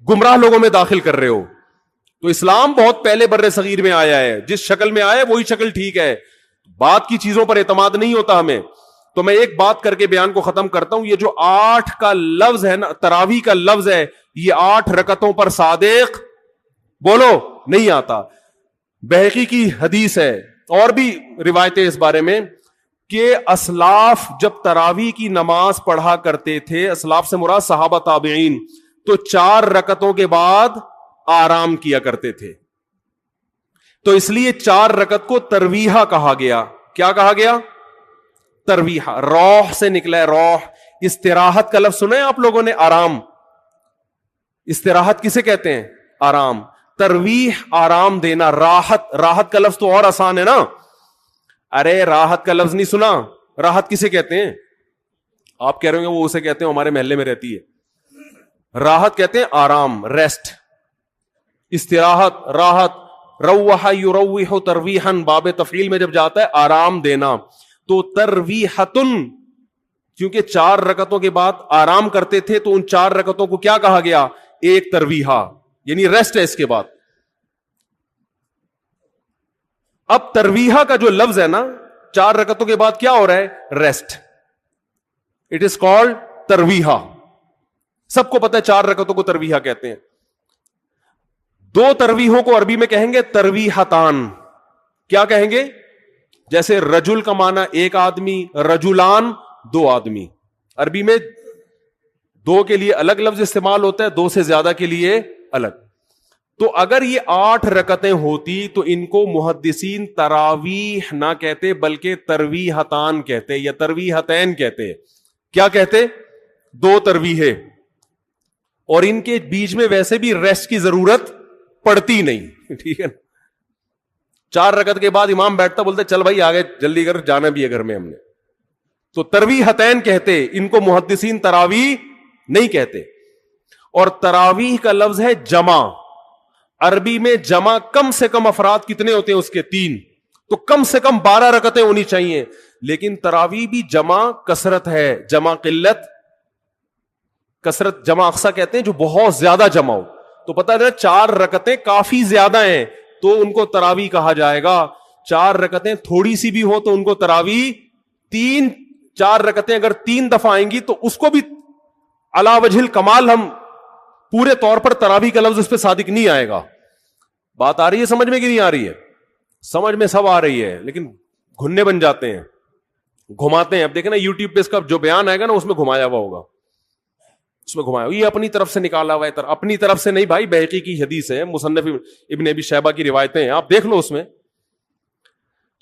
A: گمراہ لوگوں میں داخل کر رہے ہو. تو اسلام بہت پہلے بر صغیر میں آیا ہے، جس شکل میں آیا وہی شکل ٹھیک ہے، بات کی چیزوں پر اعتماد نہیں ہوتا ہمیں. تو میں ایک بات کر کے بیان کو ختم کرتا ہوں. یہ جو 8 کا لفظ ہے نا، تراویح کا لفظ ہے، یہ 8 رکعتوں پر صادق بولو نہیں آتا. بہقی کی حدیث ہے اور بھی روایتیں اس بارے میں کہ اسلاف جب تراویح کی نماز پڑھا کرتے تھے، اسلاف سے مراد صحابہ تابعین، تو 4 رکعتوں کے بعد آرام کیا کرتے تھے. تو اس لیے 4 رکعت کو ترویحہ کہا گیا. کیا کہا گیا؟ ترویحہ. روح سے نکلا ہے، روح. استراحت کا لفظ سنا ہے آپ لوگوں نے؟ آرام. استراحت کسے کہتے ہیں؟ آرام. ترویح آرام دینا. راحت، راحت کا لفظ تو اور آسان ہے نا. ارے راحت کا لفظ نہیں سنا؟ راحت کسے کہتے ہیں؟ آپ کہہ رہے ہوں گے وہ اسے کہتے ہیں ہمارے محلے میں رہتی ہے. راحت کہتے ہیں آرام، ریسٹ. استراحت، راحت. روح یروح ترویحا، باب تفعیل میں جب جاتا ہے آرام دینا. تو ترویحتن، کیونکہ 4 رکعتوں کے بعد آرام کرتے تھے تو ان 4 رکعتوں کو کیا کہا گیا؟ ایک ترویحہ، یعنی ریسٹ ہے اس کے بعد. اب ترویحہ کا جو لفظ ہے نا، 4 رکعتوں کے بعد کیا ہو رہا ہے؟ ریسٹ. اٹ از کالڈ ترویحہ. سب کو پتہ ہے 4 رکعتوں کو ترویحہ کہتے ہیں. 2 ترویحوں کو عربی میں کہیں گے ترویحتان. کیا کہیں گے؟ جیسے رجل کا معنی ایک آدمی، رجلان 2 آدمی. عربی میں 2 کے لیے الگ لفظ استعمال ہوتا ہے، 2 سے زیادہ کے لیے الگ. تو اگر یہ 8 رکعتیں ہوتی تو ان کو محدثین تراویح نہ کہتے بلکہ ترویحتان کہتے یا ترویحتین کہتے. کیا کہتے؟ 2 ترویحیں. اور ان کے بیچ میں ویسے بھی ریسٹ کی ضرورت پڑتی نہیں. ٹھیک ہے. 4 رکعت کے بعد امام بیٹھتا، بولتے چل بھائی آگے جلدی کر، جانا بھی ہے گھر میں ہم نے. تو ترویحتین کہتے، ان کو محدثین تراویح نہیں کہتے. اور تراویح کا لفظ ہے جمع. عربی میں جمع کم سے کم افراد کتنے ہوتے ہیں اس کے؟ 3. تو کم سے کم 12 رکعتیں ہونی چاہیے. لیکن تراویح بھی جمع کثرت ہے، جمع قلت کثرت. جمع اقصا کہتے ہیں جو بہت زیادہ جمع ہو. تو پتہ ہے 4 رکعتیں کافی زیادہ ہیں تو ان کو تراویح کہا جائے گا. 4 رکعتیں تھوڑی سی بھی ہو تو ان کو تراویح. 4 رکعتیں اگر 3 دفعہ آئیں گی تو اس کو بھی علی وجہ الکمال ہم پورے طور پر تراویح کا لفظ اس پہ صادق نہیں آئے گا. بات آ رہی ہے سمجھ میں کہ نہیں آ رہی ہے؟ سمجھ میں سب آ رہی ہے، لیکن گھننے بن جاتے ہیں، گھماتے ہیں. اب دیکھیں نا یوٹیوب پہ اس کا جو بیان آئے گا نا اس میں گھمایا ہوا ہوگا، اس میں گھمایا یہ اپنی طرف سے نکالا ہوا ہے. اپنی طرف سے نہیں بھائی، بہقی کی حدیث ہے، مصنف ابن ابی شیبہ کی روایتیں ہیں، آپ دیکھ لو. اس میں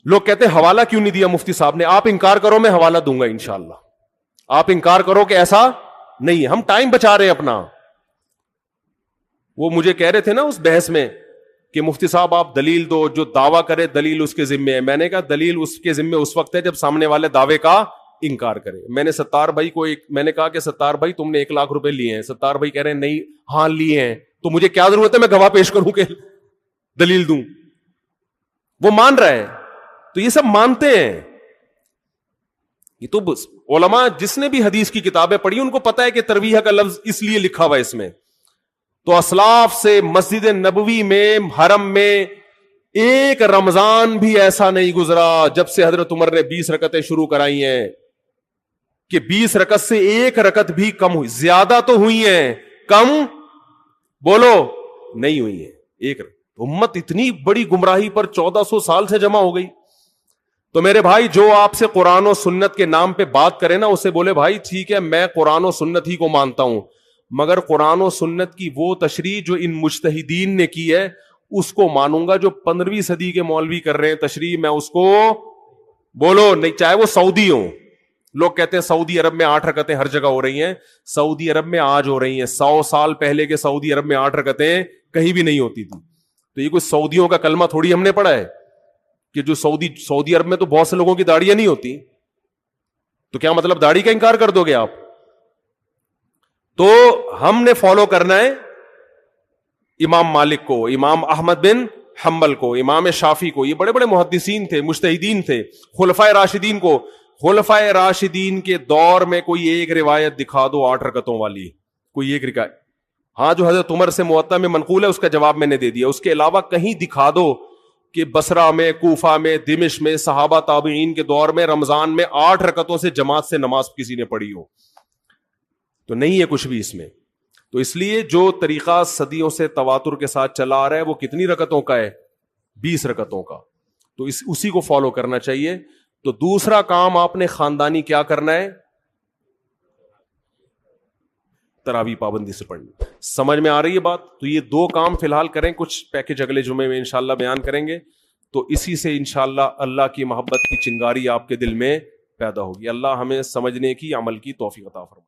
A: لوگ کہتے ہیں حوالہ کیوں نہیں دیا مفتی صاحب نے؟ آپ انکار کرو میں حوالہ دوں گا انشاءاللہ. آپ انکار کرو کہ ایسا نہیں ہے، ہم ٹائم بچا رہے ہیں اپنا. وہ مجھے کہہ رہے تھے نا اس بحث میں کہ مفتی صاحب آپ دلیل دو، جو دعویٰ کرے دلیل اس کے ذمے ہے. میں نے کہا دلیل اس کے ذمے اس وقت ہے جب سامنے والے دعوے کا انکار کرے. میں نے ستار بھائی کو میں نے کہا کہ ستار بھائی تم نے 1 لاکھ روپے لیے ہیں. ستار بھائی کہہ رہے ہیں نہیں، ہاں لیے ہیں. تو مجھے کیا ضرورت ہے میں گواہ پیش کروں کہ دلیل دوں؟ وہ مان رہا ہے. تو یہ سب مانتے ہیں. یہ تو علماء جس نے بھی حدیث کی کتابیں پڑھی ان کو پتا ہے کہ ترویح کا لفظ اس لیے لکھا ہوا ہے اس میں. تو اسلاف سے مسجد نبوی میں حرم میں ایک رمضان بھی ایسا نہیں گزرا جب سے حضرت عمر نے 20 رکعتیں شروع کرائی ہیں کہ 20 رکعت سے ایک رکعت بھی کم ہوئی. زیادہ تو ہوئی ہیں, کم بولو نہیں ہوئی ہیں. ایک امت اتنی بڑی گمراہی پر 1400 سال سے جمع ہو گئی. تو میرے بھائی جو آپ سے قرآن و سنت کے نام پہ بات کرے نا, اسے بولے بھائی ٹھیک ہے میں قرآن و سنت ہی کو مانتا ہوں, مگر قرآن و سنت کی وہ تشریح جو ان مجتہدین نے کی ہے اس کو مانوں گا. جو 15ویں صدی کے مولوی کر رہے ہیں تشریح, میں اس کو بولو نہیں, چاہے وہ سعودی ہوں. لوگ کہتے ہیں سعودی عرب میں 8 رکعتیں ہر جگہ ہو رہی ہیں. سعودی عرب میں آج ہو رہی ہیں, 100 سال پہلے کے سعودی عرب میں 8 رکعتیں کہیں بھی نہیں ہوتی تھی. تو یہ کوئی سعودیوں کا کلمہ تھوڑی ہم نے پڑھا ہے کہ جو سعودی عرب میں تو بہت سے لوگوں کی داڑیاں نہیں ہوتی, تو کیا مطلب داڑھی کا انکار کر دو گے آپ؟ تو ہم نے فالو کرنا ہے امام مالک کو, امام احمد بن حنبل کو, امام شافعی کو. یہ بڑے بڑے محدثین تھے, مجتہدین تھے. خلفائے راشدین کو, خلفائے راشدین کے دور میں کوئی ایک روایت دکھا دو 8 رکعتوں والی, کوئی ایک روایت. ہاں جو حضرت عمر سے موطا میں منقول ہے اس کا جواب میں نے دے دیا. اس کے علاوہ کہیں دکھا دو کہ بصرہ میں, کوفہ میں, دمشق میں, صحابہ تابعین کے دور میں رمضان میں 8 رکعتوں سے جماعت سے نماز کسی نے پڑھی ہو. تو نہیں ہے کچھ بھی اس میں. تو اس لیے جو طریقہ صدیوں سے تواتر کے ساتھ چلا آ رہا ہے وہ کتنی رکعتوں کا ہے؟ 20 رکعتوں کا. تو اسی کو فالو کرنا چاہیے. تو دوسرا کام آپ نے خاندانی کیا کرنا ہے؟ تراویح پابندی سے پڑھنی. سمجھ میں آ رہی ہے بات؟ تو یہ 2 کام فی الحال کریں, کچھ پیکج اگلے جمعے میں انشاءاللہ بیان کریں گے. تو اسی سے انشاءاللہ اللہ کی محبت کی چنگاری آپ کے دل میں پیدا ہوگی. اللہ ہمیں سمجھنے کی, عمل کی توفیق عطا فرمائے.